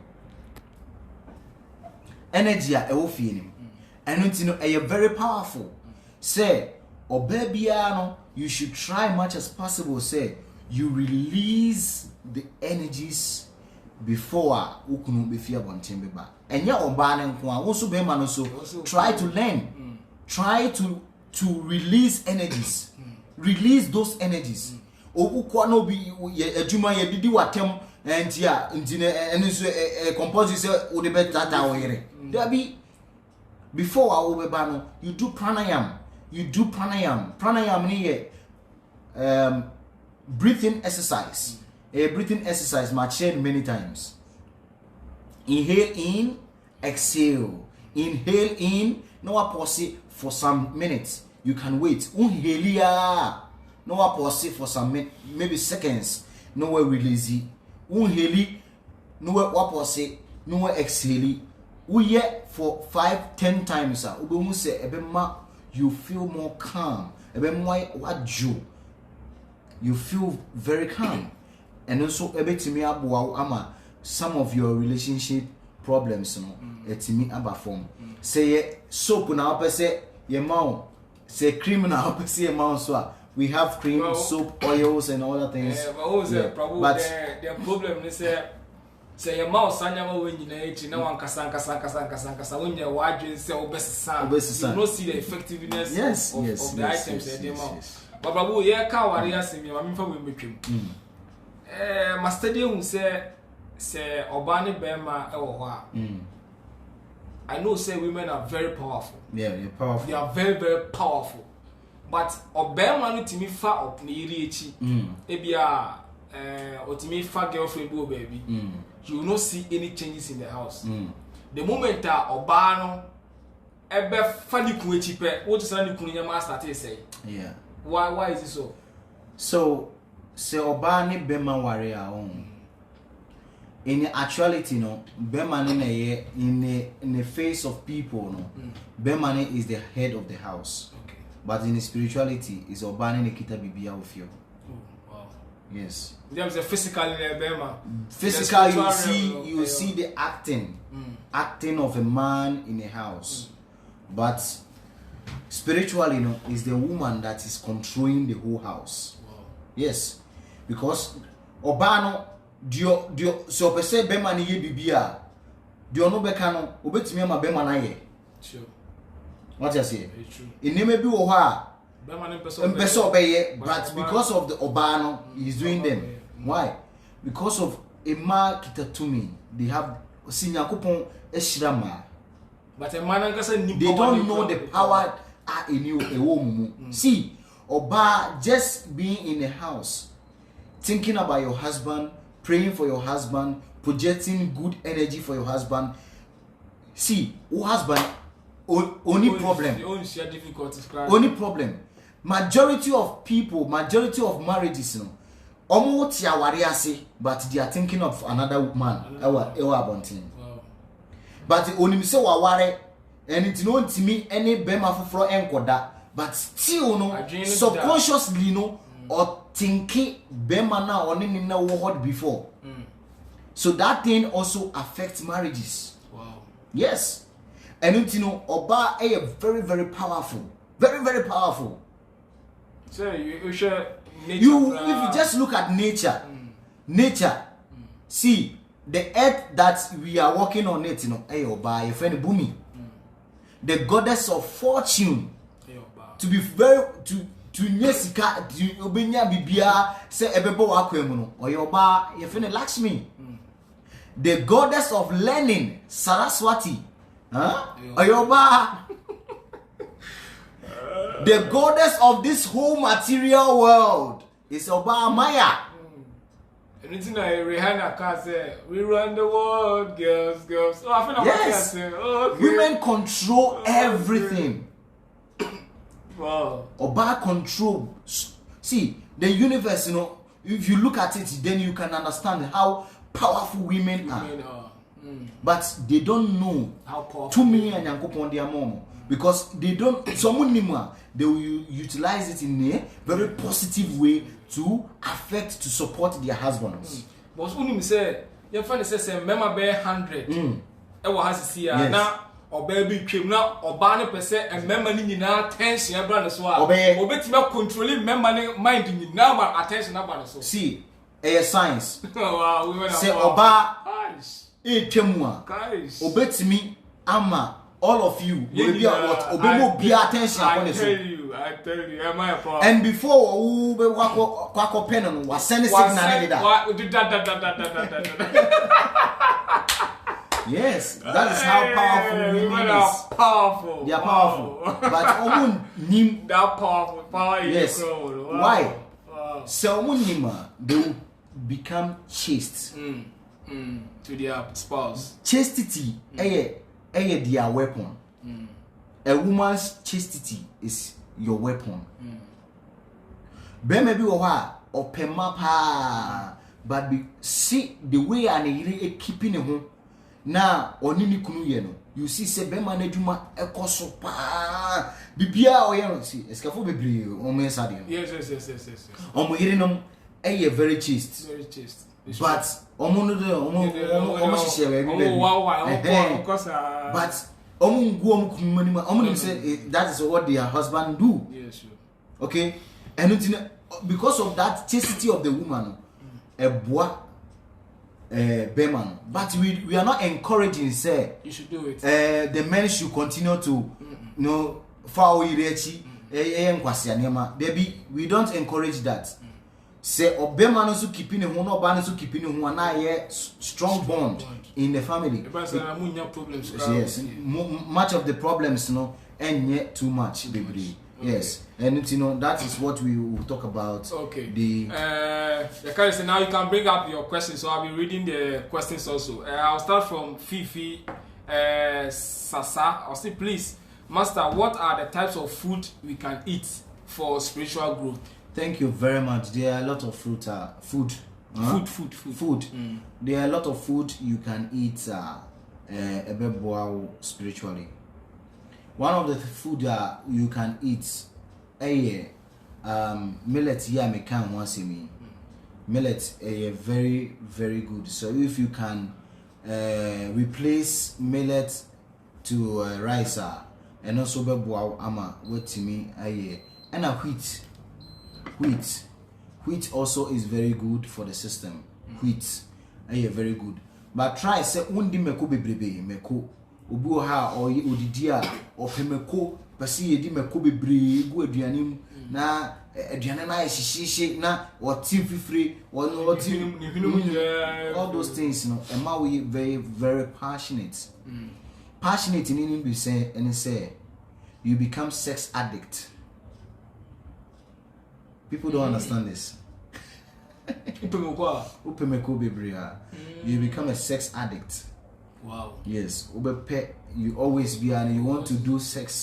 Energy ewo efirim. and you know are very powerful. Say obebiano, you should try much as possible. Say you release the energies before ukunu be fear bontembe ba. And ya obane nko also be man also try to learn. Try to release energies. Release those energies. Okukwa no be adwuma ye didi watem and ya and so compose say o de better that way. There be before obebano you do pranayam. You do pranayam. Pranayam ni breathing exercise. A breathing exercise might change many times. Inhale in, exhale. Inhale in, no pause for some minutes. You can wait. Unhelia, no pause for some maybe seconds. No release. Unheli, no pause, no exhale. We for 5-10 times. Ubemu say ebema. You feel more calm. You feel very calm. And also some of your relationship problems, etimi aba form. Say soap na say your mouth. Say cream na say your mouth. So we have cream, soap, oils, and other things. But the problem is say your mouth sanyama when you na one kasa when you watch say obesa. You don't see the effectiveness of the items in the mouth. But babu ye ka wari asemi ma mfa we metwem. Master dey say obani bema e wo ho a. I know say women are very powerful. Yeah, they're powerful. They are very, very powerful. But obema no timi fa up na iri echi. Ebia otimi fa girlfriend bo baby. You will not see any changes in the house. The moment that oba no ebe fa ni ku echi pe, what is na ni ku nyama start say? Yeah. Why is it so? So say oba ni bema ware a on. In actuality, no, Bemani in the face of people, no, Bemani is the head of the house. Okay. But in spirituality, is Obani Nekita Bibia of you. Wow. Yes. There's a physical Bema. Physical, you see the acting of a man in a house. But spiritually, no, is the woman that is controlling the whole house. Wow. Yes. Because Obano Dio so per se bema ni ye bibia dio no beka no obetimi ama bema na ye sure what you say very true ineme bi wo ha bema na person obeye but because of the obano he is doing them why because of a ma kitatumi they have sinyakopon ehirama but a man nkasa ni they don't know the power in you a woman see oba just being in the house thinking about your husband, praying for your husband, projecting good energy for your husband. See, your husband, only problem. Only problem. Majority of people, majority of marriages, you know, but they are thinking of another man. But only say waware, and it's not to me any bema for enkoda, but still no subconsciously no or thinking bema na only na what before. So that thing also affects marriages. Wow. Yes. And you know, Oba is very, very powerful. Very, very powerful. So you share nature. If you just look at nature, nature, see the earth that we are walking on it, you know, Oba, your friend Bumi, the goddess of fortune, to be very to nyesika to obenya bibia say ebebo wakwemu no oyoba your friend Lakshmi. The goddess of learning, Saraswati. Oyoba. The goddess of this whole material world is Oba Maya. Anything I Rihanna can say, we run the world, girls. Oh, I feel like yes. Okay. Women control everything. Wow. Oba control. See, the universe, you know, if you look at it, then you can understand how powerful women are. But they don't know how powerful. To me and Yankopon their mom. Because they don't, they will utilize it in a very positive way to affect, to support their husbands. But when you say, your friend says, "Remember, 100." Ewa has see now. or baby trim now or banner per se and member in our attention about as well. Obey controlling member minding now my attention about so. See, a science. Wow, say Oba e twemwa. Obey me ama all of you will be what obey be attention upon the I tell you, am I a problem? And before we wako pen on was send a signal Yes, that is how powerful women is. Powerful. They are powerful. But omun nim that powerful power. Yes. Why? So omun nima they will become chaste. To their spouse. Chastity, their weapon. A woman's chastity is your weapon. Maybe or pemapa, but see the way and keeping home. Now, onini kunu yeno. You see, say bema ne juma ekoso pa. Bibia o yeno see. Eskafo bebre o me sade. Yes. Omo yirinom very chaste. Very chaste. But omo no de omo shishye we but omo ngu omo kunu mani ma omo say that is what their husband do. Yes, sure. Okay? And because of that chastity of the woman, a boy Beman, but we are not encouraging say you should do it. The men should continue to follow Irechi we don't encourage that. Say Obeman also keeping a no ban also keeping a strong bond in the family. Yes, much of the problems and yet too much, baby. Yes, and that is what we will talk about. Okay. Now you can bring up your questions. So I'll be reading the questions also. I'll start from Fifi Sasa. I'll say, please, Master, what are the types of food we can eat for spiritual growth? Thank you very much. There are a lot of food. Food. There are a lot of food you can eat spiritually. One of the food that you can eat, millet. Yeah, me can once me. Millet, very very good. So if you can replace millet to rice, and also bebo ama what me and a wheat also is very good for the system. Wheat, very good. But try say undi meko bebrebe meko. Obu ha or odidia or pemeko pesi yedi meko bebre gu aduanim na aduane na hihihie na oti fifire all those things Emma we very very passionate. Passionate in English be say and say you become sex addict. People don't understand this. Upemeko bebre you become a sex addict. Wow. Yes, you always be and you want to do sex.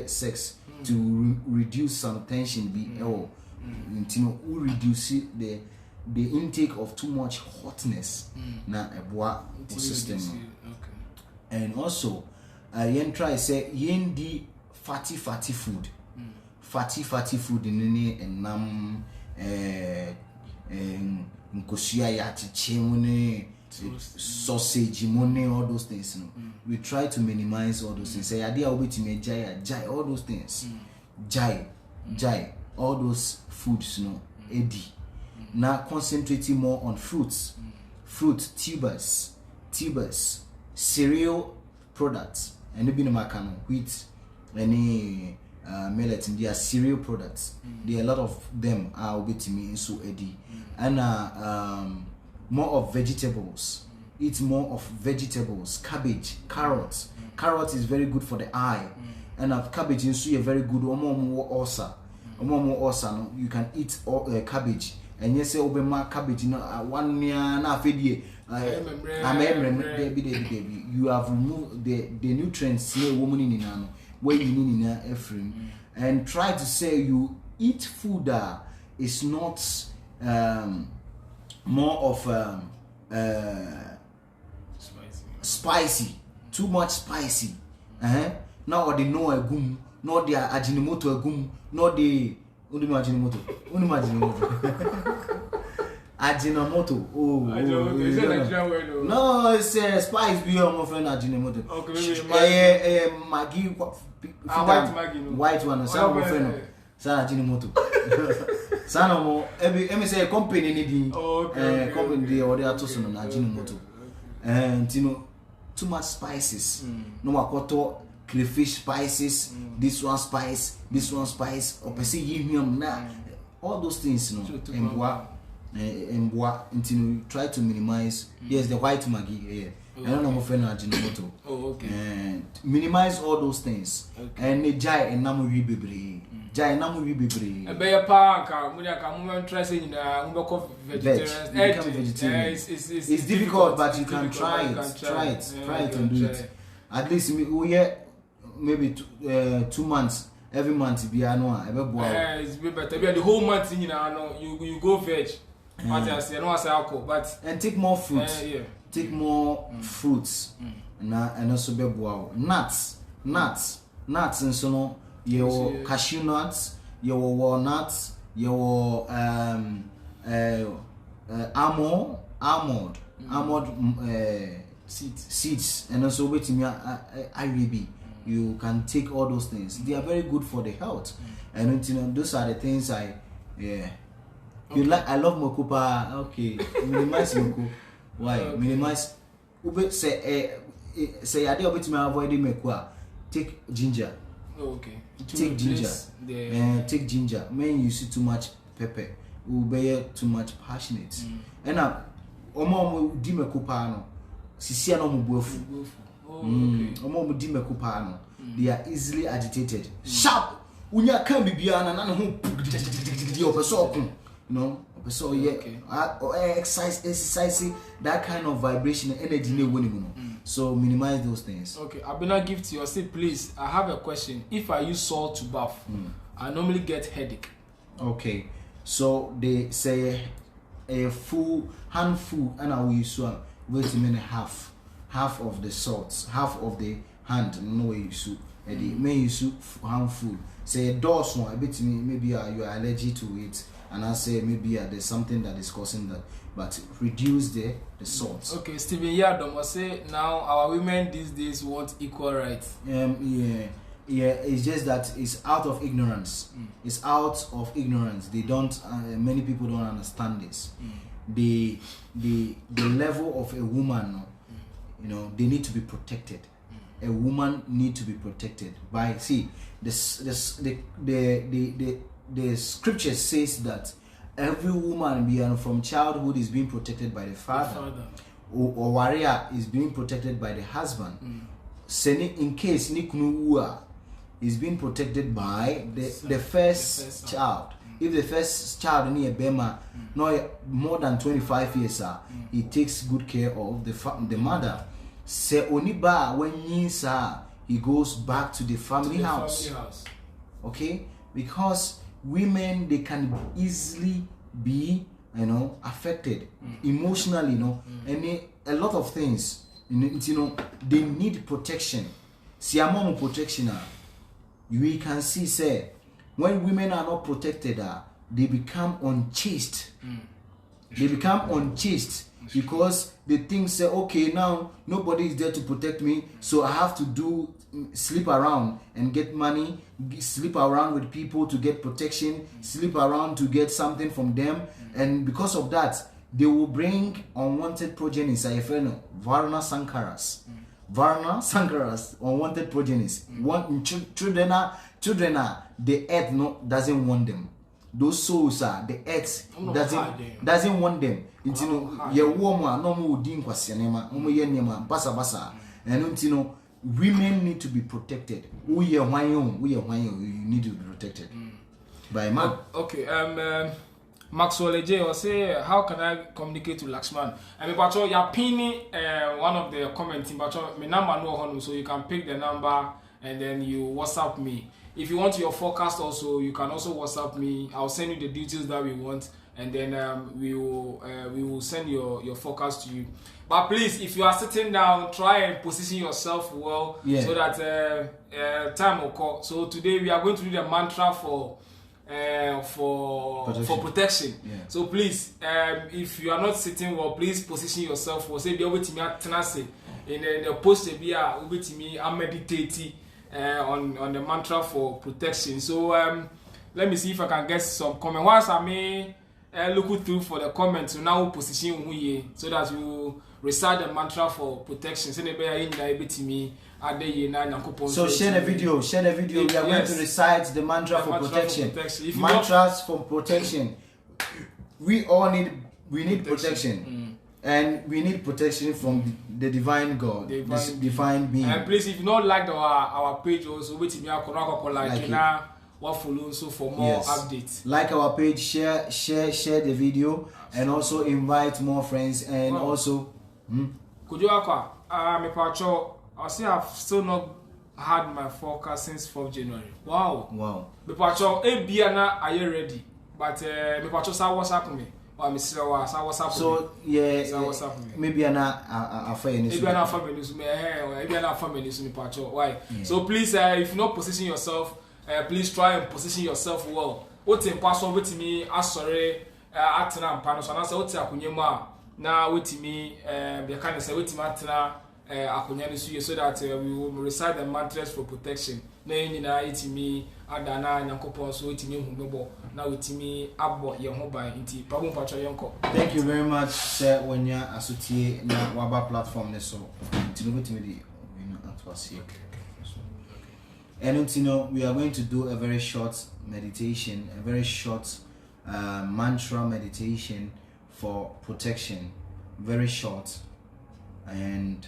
Sex to reduce some tension. Reduce the intake of too much hotness. Na a system. Okay. And also, yen try say yen di fatty food. Fatty food in any and nam nkosia ya chichimune. Sausage, money, all those things. We try to minimize all those things. Say, idea will be to me, jai, all those things. Jai, all those foods, Eddie. Now concentrating more on fruits, tubers, cereal products, and maybe no wheat, any millet, and they are cereal products. There are a lot of them are will be to me, so Eddie, and more of vegetables. Eat more of vegetables. Cabbage, carrots. Carrot is very good for the eye. And cabbage is very good. You can eat cabbage. And yes, obema cabbage. 1 year na feed you have removed the nutrients woman in where you need in Ephraim. And try to say you eat food that is not more of spicy, too much spicy. Now they know a gum, not the ajinomoto a gum, not the ajinomoto. Ajinomoto. Is it Nigerian word? No, it's spice beyond my friend Ajinomoto. Okay, Maggi. White Maggi. White one. Some of friend. Sana Ajinomoto. Sana mo. Every say company need the company the order to son Ajinomoto. And too much spices. No makoto crayfish spices. This one spice. Or per se yam na. All those things, and until try to minimize. Yes, the white Maggi. I don't know my friend Ajinomoto. Okay. And minimize all those things. And the jai and namu ribebre. Jai namu ribebre. A bear park, I'm tracing vegetarian. It's difficult, but you can try it and do it. At least maybe 2 months. Every month be it's better. The whole month you go veg. But and take more fruits. Take more fruits. And also be nuts and so no your cashew nuts, your walnuts, your almond seeds and also wait me IRB. You can take all those things. They are very good for the health. And those are the things I love mokupa. Okay, minimize moku. Why? Okay. Minimize. Ube say I dey obet me avoid mekwa. Take ginger. Okay. Take ginger. Take ginger. When you see too much pepper, ube too much passionate. And omo di mekupa no. Sisi ano mo buafu. They are easily agitated. Sharp. Unya can be biana na exercise that kind of vibration and energy. So minimize those things. Okay, I've been a gift to you. Say, please, I have a question. If I use salt to bath, I normally get headache. Okay, so they say a full handful, and I will use wait a minute, half of the salt, half of the hand, no way you soup. And the may you soup handful. Say a dose one, a bit maybe you are allergic to it, and I say maybe there's something that is causing that, but reduce the salt. Okay, Stephen Yadom was say now our women these days want equal rights. It's just that it's out of ignorance. It's out of ignorance. They don't. Many people don't understand this. The level of a woman. They need to be protected. A woman need to be protected by the scripture says that every woman from childhood is being protected by the father. Or warrior is being protected by the husband. In case Nikunu is being protected by the first child. If the first child near Bema no more than 25 years, he takes good care of the mother. Say Oniba when he goes back to the family house. Okay? Because women, they can easily be affected emotionally, and a lot of things, they need protection. Siamon protection, we can see say when women are not protected, they become unchaste. They become unchaste because they think say, okay, now nobody is there to protect me, so I have to sleep around and get money, sleep around with people to get protection, sleep around to get something from them, and because of that, they will bring unwanted progeny. Varna Sankaras, unwanted progeny. Children are the earth doesn't want them. Those souls are the earth doesn't want them. And women need to be protected. We are you need to be protected by man. Okay, Maxwell J will say, how can I communicate to Lakshman? I mean, but you're pinning one of the commenting, but my number no, so you can pick the number and then you WhatsApp me. If you want your forecast also, you can also WhatsApp me. I'll send you the details that we want, and then we will send your forecast to you. But please, if you are sitting down, try and position yourself well so that time will call. So today we are going to do the mantra for for protection. Yeah. So please, if you are not sitting well, please position yourself well. Say be able to me tenacity in the post be able to me meditate on the mantra for protection. So let me see if I can get some comment. Once I may look through for the comments, so now position who so that you recite the mantra for protection. So share the video. Share the video. We are going to recite the mantra for protection. Mantras for protection. We all need protection. And we need protection from the divine God, this divine being. And please, if you not like our page, also wait me like what follow so for more updates. Like our page, share the video, and also invite more friends, and also. Could you me pacho? I say I've still not had my forecast since 4th January. Wow. Me pacho, Biana, are you ready? But me pacho sa WhatsApp me. Or me say WhatsApp. So maybe a family. Maybe an family. Me pacho. Why? So please, if you not position yourself, please try and position yourself well. What in pass over to me? Sorry, atena mpano. So I say what akunyema na with me. They can say what atena akunyani so that we will recite the mantras for protection. Na nyina itimi adana nyankopon so itimi humebo na witimi abo ye ho ban nti pabo mpacho yenko. Thank you very much sir Wanya Asutie na waba platform ne so tinu witimi di atwase. And we are going to do a very short meditation, a very short mantra meditation for protection. Very short. And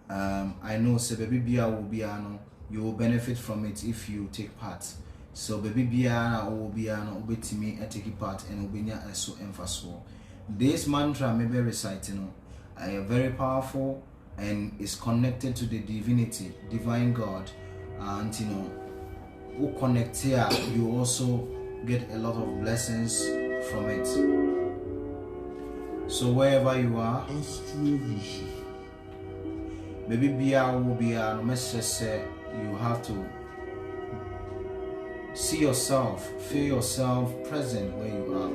I know so baby Bia will be you will benefit from it if you take part. So baby Bia will be me take part and will be so emphasis. This mantra may be reciting very powerful and is connected to the divinity, divine God. And who connect here, you also get a lot of blessings from it. So wherever you are, maybe Bia will be no message say you have to see yourself, feel yourself present where you are.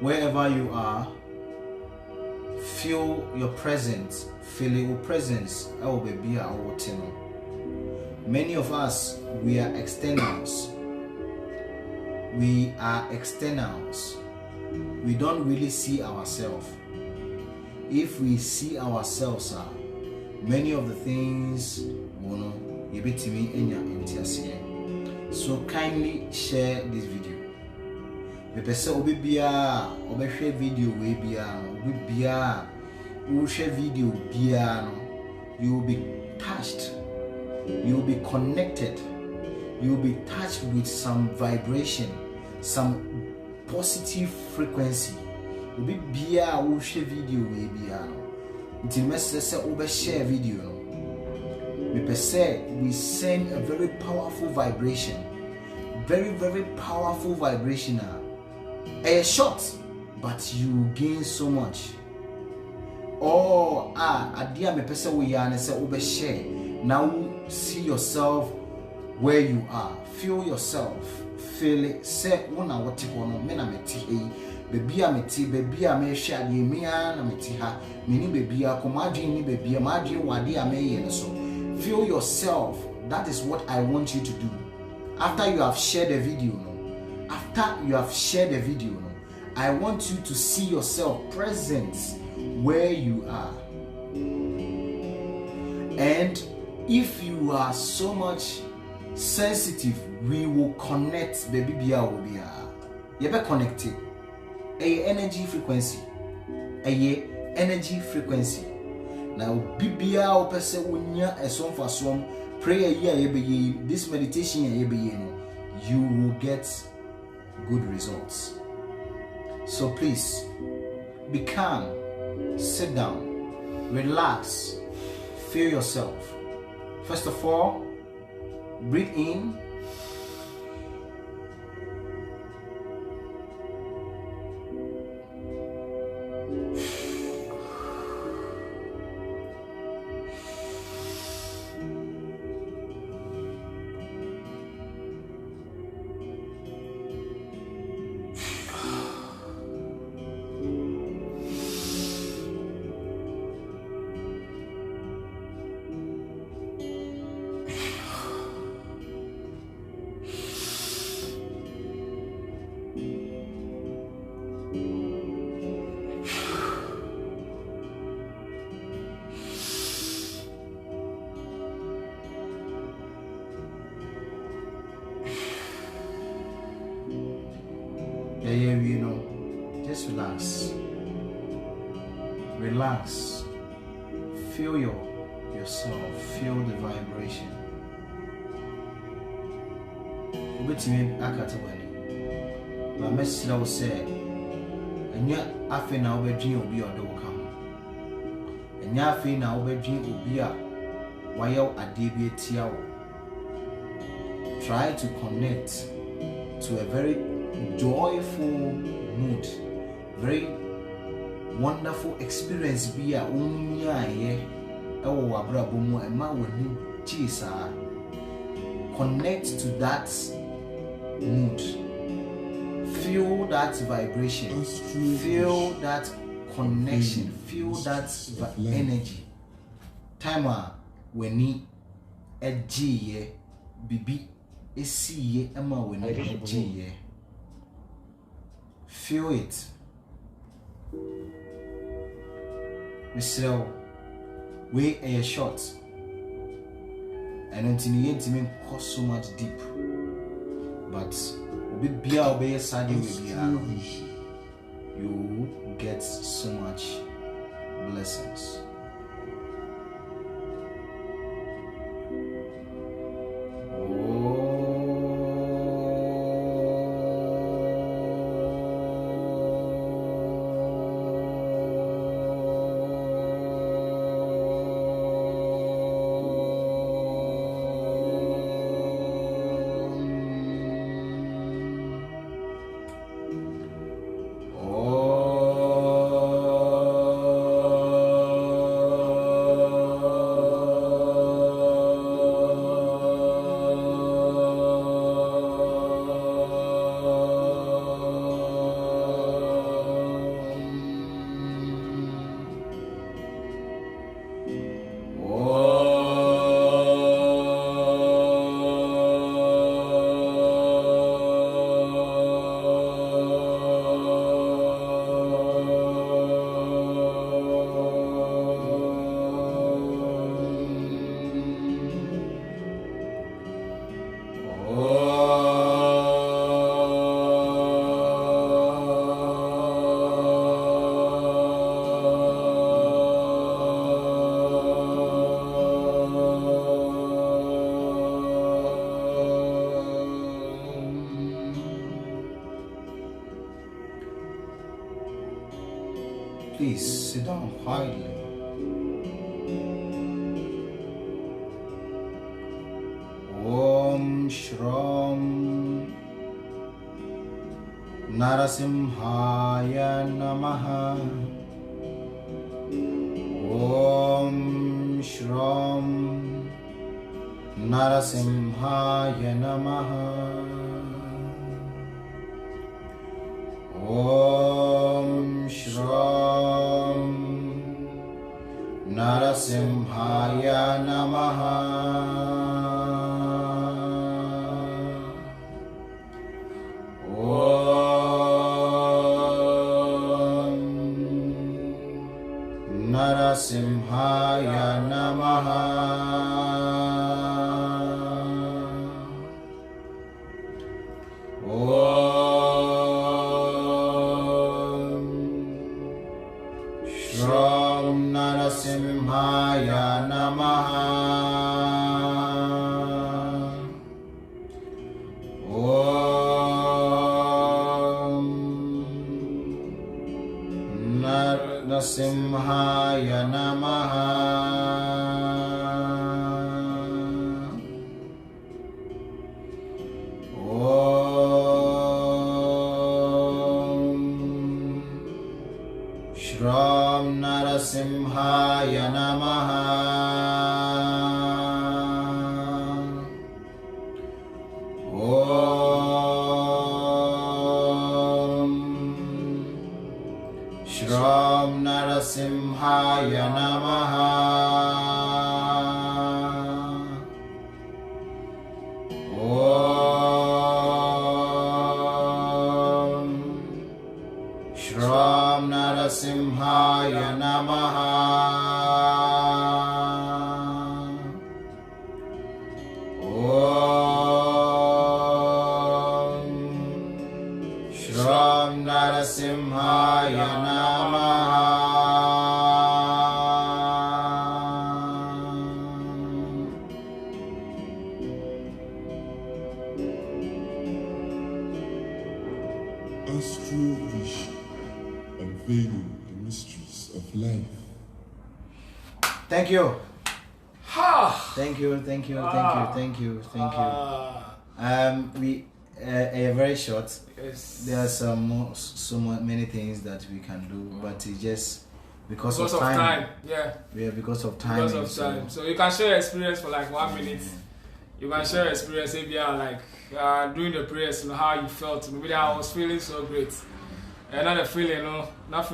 Wherever you are, feel your presence. Feel your presence. Many of us, we are externals. We don't really see ourselves. If we see ourselves, many of the things, so kindly share this video. You will be touched, you will be connected, you will be touched with some vibration, some positive frequency. You will be share video until me say share video. We send a very powerful vibration, very powerful vibration. A short, but you gain so much. Adia me pese we yarn say obe share. Now see yourself where you are. Feel yourself. Feel it. Say una wati hono me na meti e. Baby a meti, baby a me share di me na meti ha. Mini baby a komadri ni baby a madri wadi a me ye so. Feel yourself. That is what I want you to do. After you have shared the video, I want you to see yourself present where you are. And if you are so much sensitive, we will connect. Baby Bia will be you be connected. A energy frequency. Now Bibia or person unya a song for song prayer this meditation you will get good results. So please be calm, sit down, relax, feel yourself. First of all, breathe in. Relax. Feel yourself. Feel the vibration. Ubetime akata wani. Ba mesira wo se enya afi na obedwin obi odo ka ho. Enya afi na obedwin obi a wayew ade bi etia wo. Try to connect to a very joyful mood, very wonderful experience bi a unyaye ewo wabrabo mu ema wani chisa. Connect to that mood. Feel that vibration. Feel that connection. Feel that energy. Time when ejiye bibi esiye ema when ejiye. Feel it. Mr. We a shot. And until the end, cost so much deep. But be obey sadi you get so much blessings. Please sit down quietly. Om Shram Narasimhaya Namaha. Om Shram Narasimhaya Namaha. Om Shram Narasimhaya Namaha. Om Narasimhaya Namaha. Narasimhaya Namaha. Om Narasimhaya Namaha. Om Shram Narasimhaya Namaha. Om Shram Narasimhaya Namaha. Om Shram Narasimhaya Namaha. Om Shram Narasimhaya Namaha. of life. Thank you. Thank you. We very short. Yes. There are so many things that we can do, but it's just because of time. Yeah. Yeah, because of time. So you can share experience for like 1 minute. You can share experience if you are like doing the prayers and how you felt. Maybe I was feeling so great. And not a feeling, not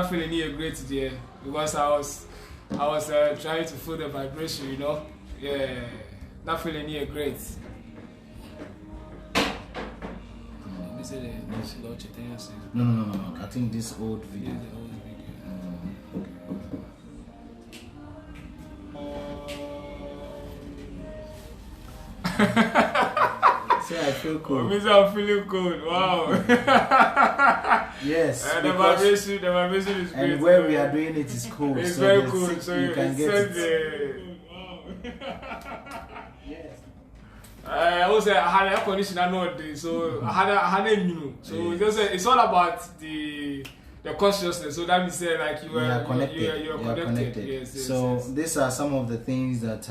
feeling near great today because I was trying to feel the vibration, Yeah, not feeling near great. No. I think this old video. Yeah, the old See, I feel cold. I'm feeling cold. Wow. Yes. The vibration is great. And where we are doing it is cold. It's so very cool. So you can get it. Yes. I also had air conditioner nowadays, so I had a new. So it's all about the consciousness. So that means like you are connected. Yes, so these are some of the things that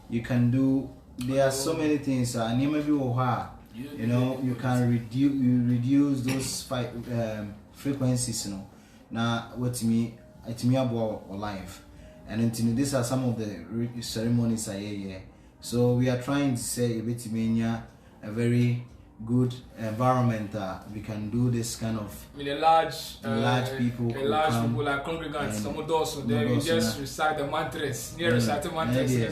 you can do. There are so many things. You can reduce those frequencies. Now what me about life, and these are some of the ceremonies So we are trying to say a very good environment that we can do this kind of. With a large people, people like congregants. Some of those, so then we just recite the mantras. Recite the mantras. You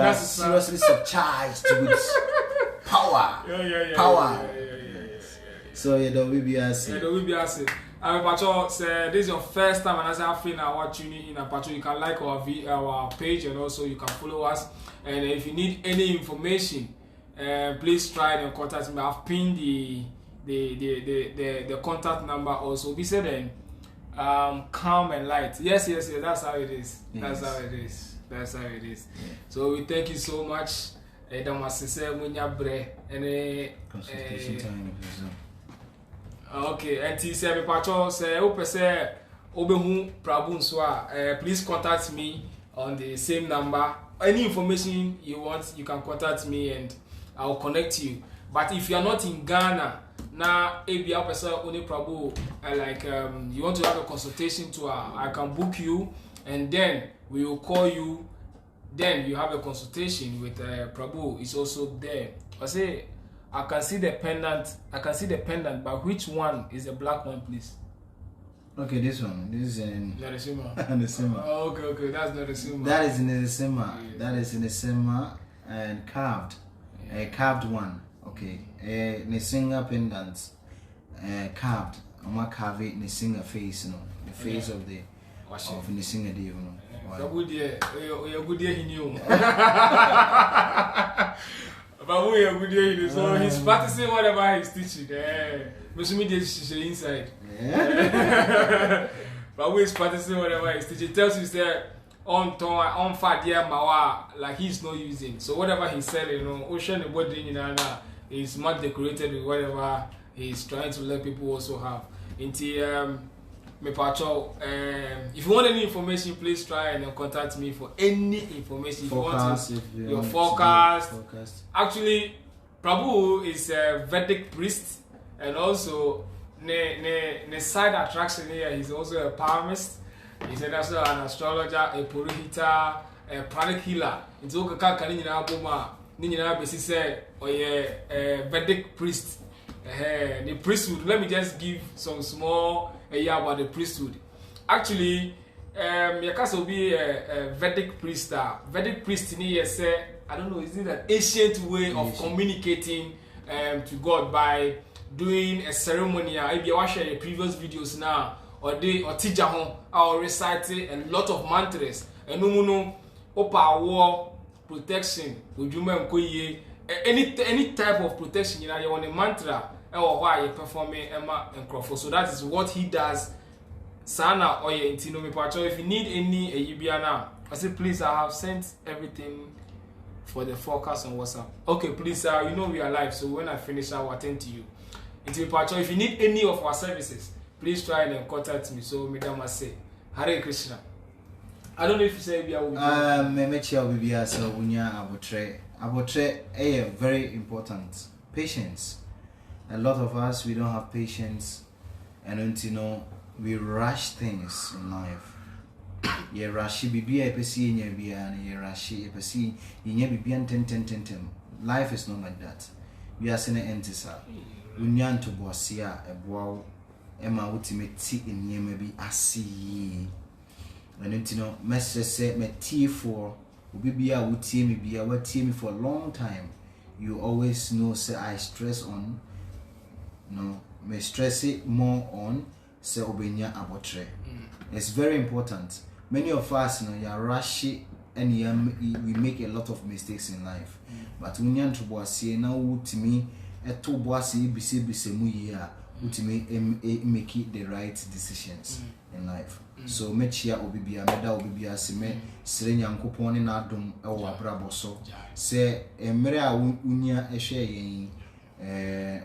are seriously subcharged with power. Power. So the WBRC. Pacho, say this is your first time and as I feel now what you need in a Pacho, you can like our page and also you can follow us. And if you need any information, please try and contact me. I've pinned the contact number also. We said then calm and light. Yes, that's how it is. That's how it is. Yeah. So we thank you so much. Consultation time. Okay, and he said, Pacho, say, Obehu Prabhu Swa, please contact me on the same number. Any information you want, you can contact me and I'll connect you. But if you are not in Ghana, now ABR person only Prabhu, you want to have a consultation to I can book you and then we will call you. Then you have a consultation with Prabhu. Is also there. I say. I can see the pendant, but which one is the black one, please? Okay, this one. This is in Narisima. Oh, okay, that's Narisima. That is in Narisima. Yeah. That is in Narisima and carved. A carved one. Okay. Navagraha Pendants. Carved. I'm gonna carve it Navagraha face, the face of the Navagraha Dev, Wow. Good year he knew. But we are good here, so he's practicing whatever he's teaching. Maybe inside. But we is practicing whatever he's teaching. Tells you that on Fadia Mawa, like he's not using. So whatever he's selling, ocean the body is much decorated with whatever he's trying to let people also have. Into me pacho. If you want any information, please try and contact me for any information. If you want your forecast. Actually, Prabhu is a Vedic priest and also the side attraction here. He's also a palmist. He's also an astrologer, a purohita, a pranic healer. It's okay. Kanina Boma, Nina Bessi said, or a Vedic priest. The priesthood. Let me just give some small about the priesthood. Actually, Yakaso be a Vedic priest. Vedic priest in here say, I don't know, is it an ancient way of communicating to God by doing a ceremony? If you watch the previous videos now, or teacher or reciting a lot of mantras, and no opa war protection, any type of protection, you want a mantra. Or why you performing Emma and Crawford. So that is what he does. Sana or Intino me pacho. If you need any Yubiana, I said please, I have sent everything for the forecast on WhatsApp. Okay, please, we are live, so when I finish I will attend to you. If you need any of our services, please try and contact me. So, Madam say, Hare Krishna. I don't know if you say we are. Abotre is very important. Patience. A lot of us, we don't have patience, and until we rush things in life. Ye rashi bibia epesi nya bia na ye rashi epesi nya bibia ten. Life is not like that. We are saying entisa. Unyan to boasia eboa ema ultimate in bi asi. And message say me tea for bibia utie me bia wa tie me for a long time. You always know say I stress on me stress it more on say obenya abotre. It's very important. Many of us, you are rushy and we make a lot of mistakes in life. But when you bossy now, to me, a two bossy bisi muya, to me make it the right decisions in life. So make sure obibia meda obibia sime sire nyankopon na adom e wo abrabo so se emre a unya ehwe yen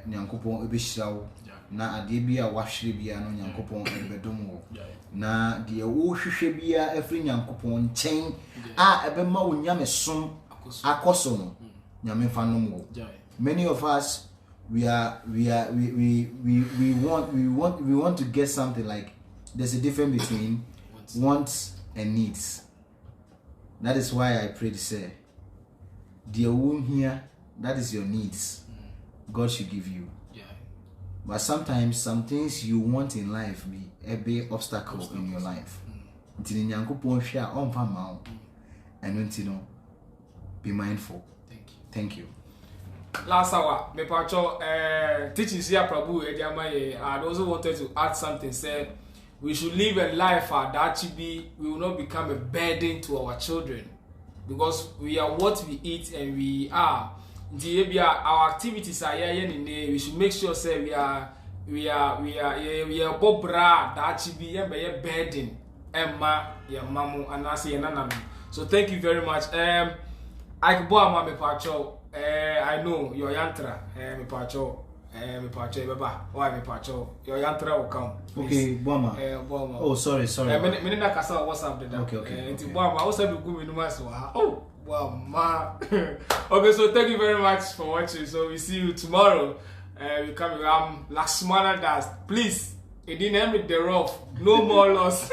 nyankopon ebehirawo na ade bia wahwere bia no nyankopon ebedom wo na de wo hwehwe bia afri nyankopon nchen a ebema wo nyame som akoso no nyame fanom wo. Many of us we want to get something. Like there's a difference between wants and needs. That is why I pray to say, dear womb here, that is your needs. God should give you. But sometimes some things you want in life be a big obstacle in your life. And be mindful. Thank you. Last hour, me pacho teaching here Prabhu Ediamaye. I also wanted to add something. Say we should live a life that we will not become a burden to our children, because we are what we eat and we are. Our activities are here. We should make sure say we are bobra that be a burden. Emma, your mamu, and I say nanami. So thank you very much. I Boama me pacho. I know your yantra. Me pacho. Me pacho. Baba. Why me pacho? Your yantra will come. Okay, Boama. Boama. Oh, sorry. Me na kasa WhatsApp de. Okay. Boama. Also be good me no maso. Oh, wow, ma. Okay, so thank you very much for watching. So we see you tomorrow. We come. Lakshmana Das. Please, it didn't end with the rough. No more loss.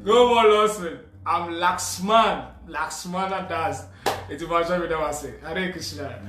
No more loss. I'm Lakshmana Das. It's about what I say. Hare Krishna.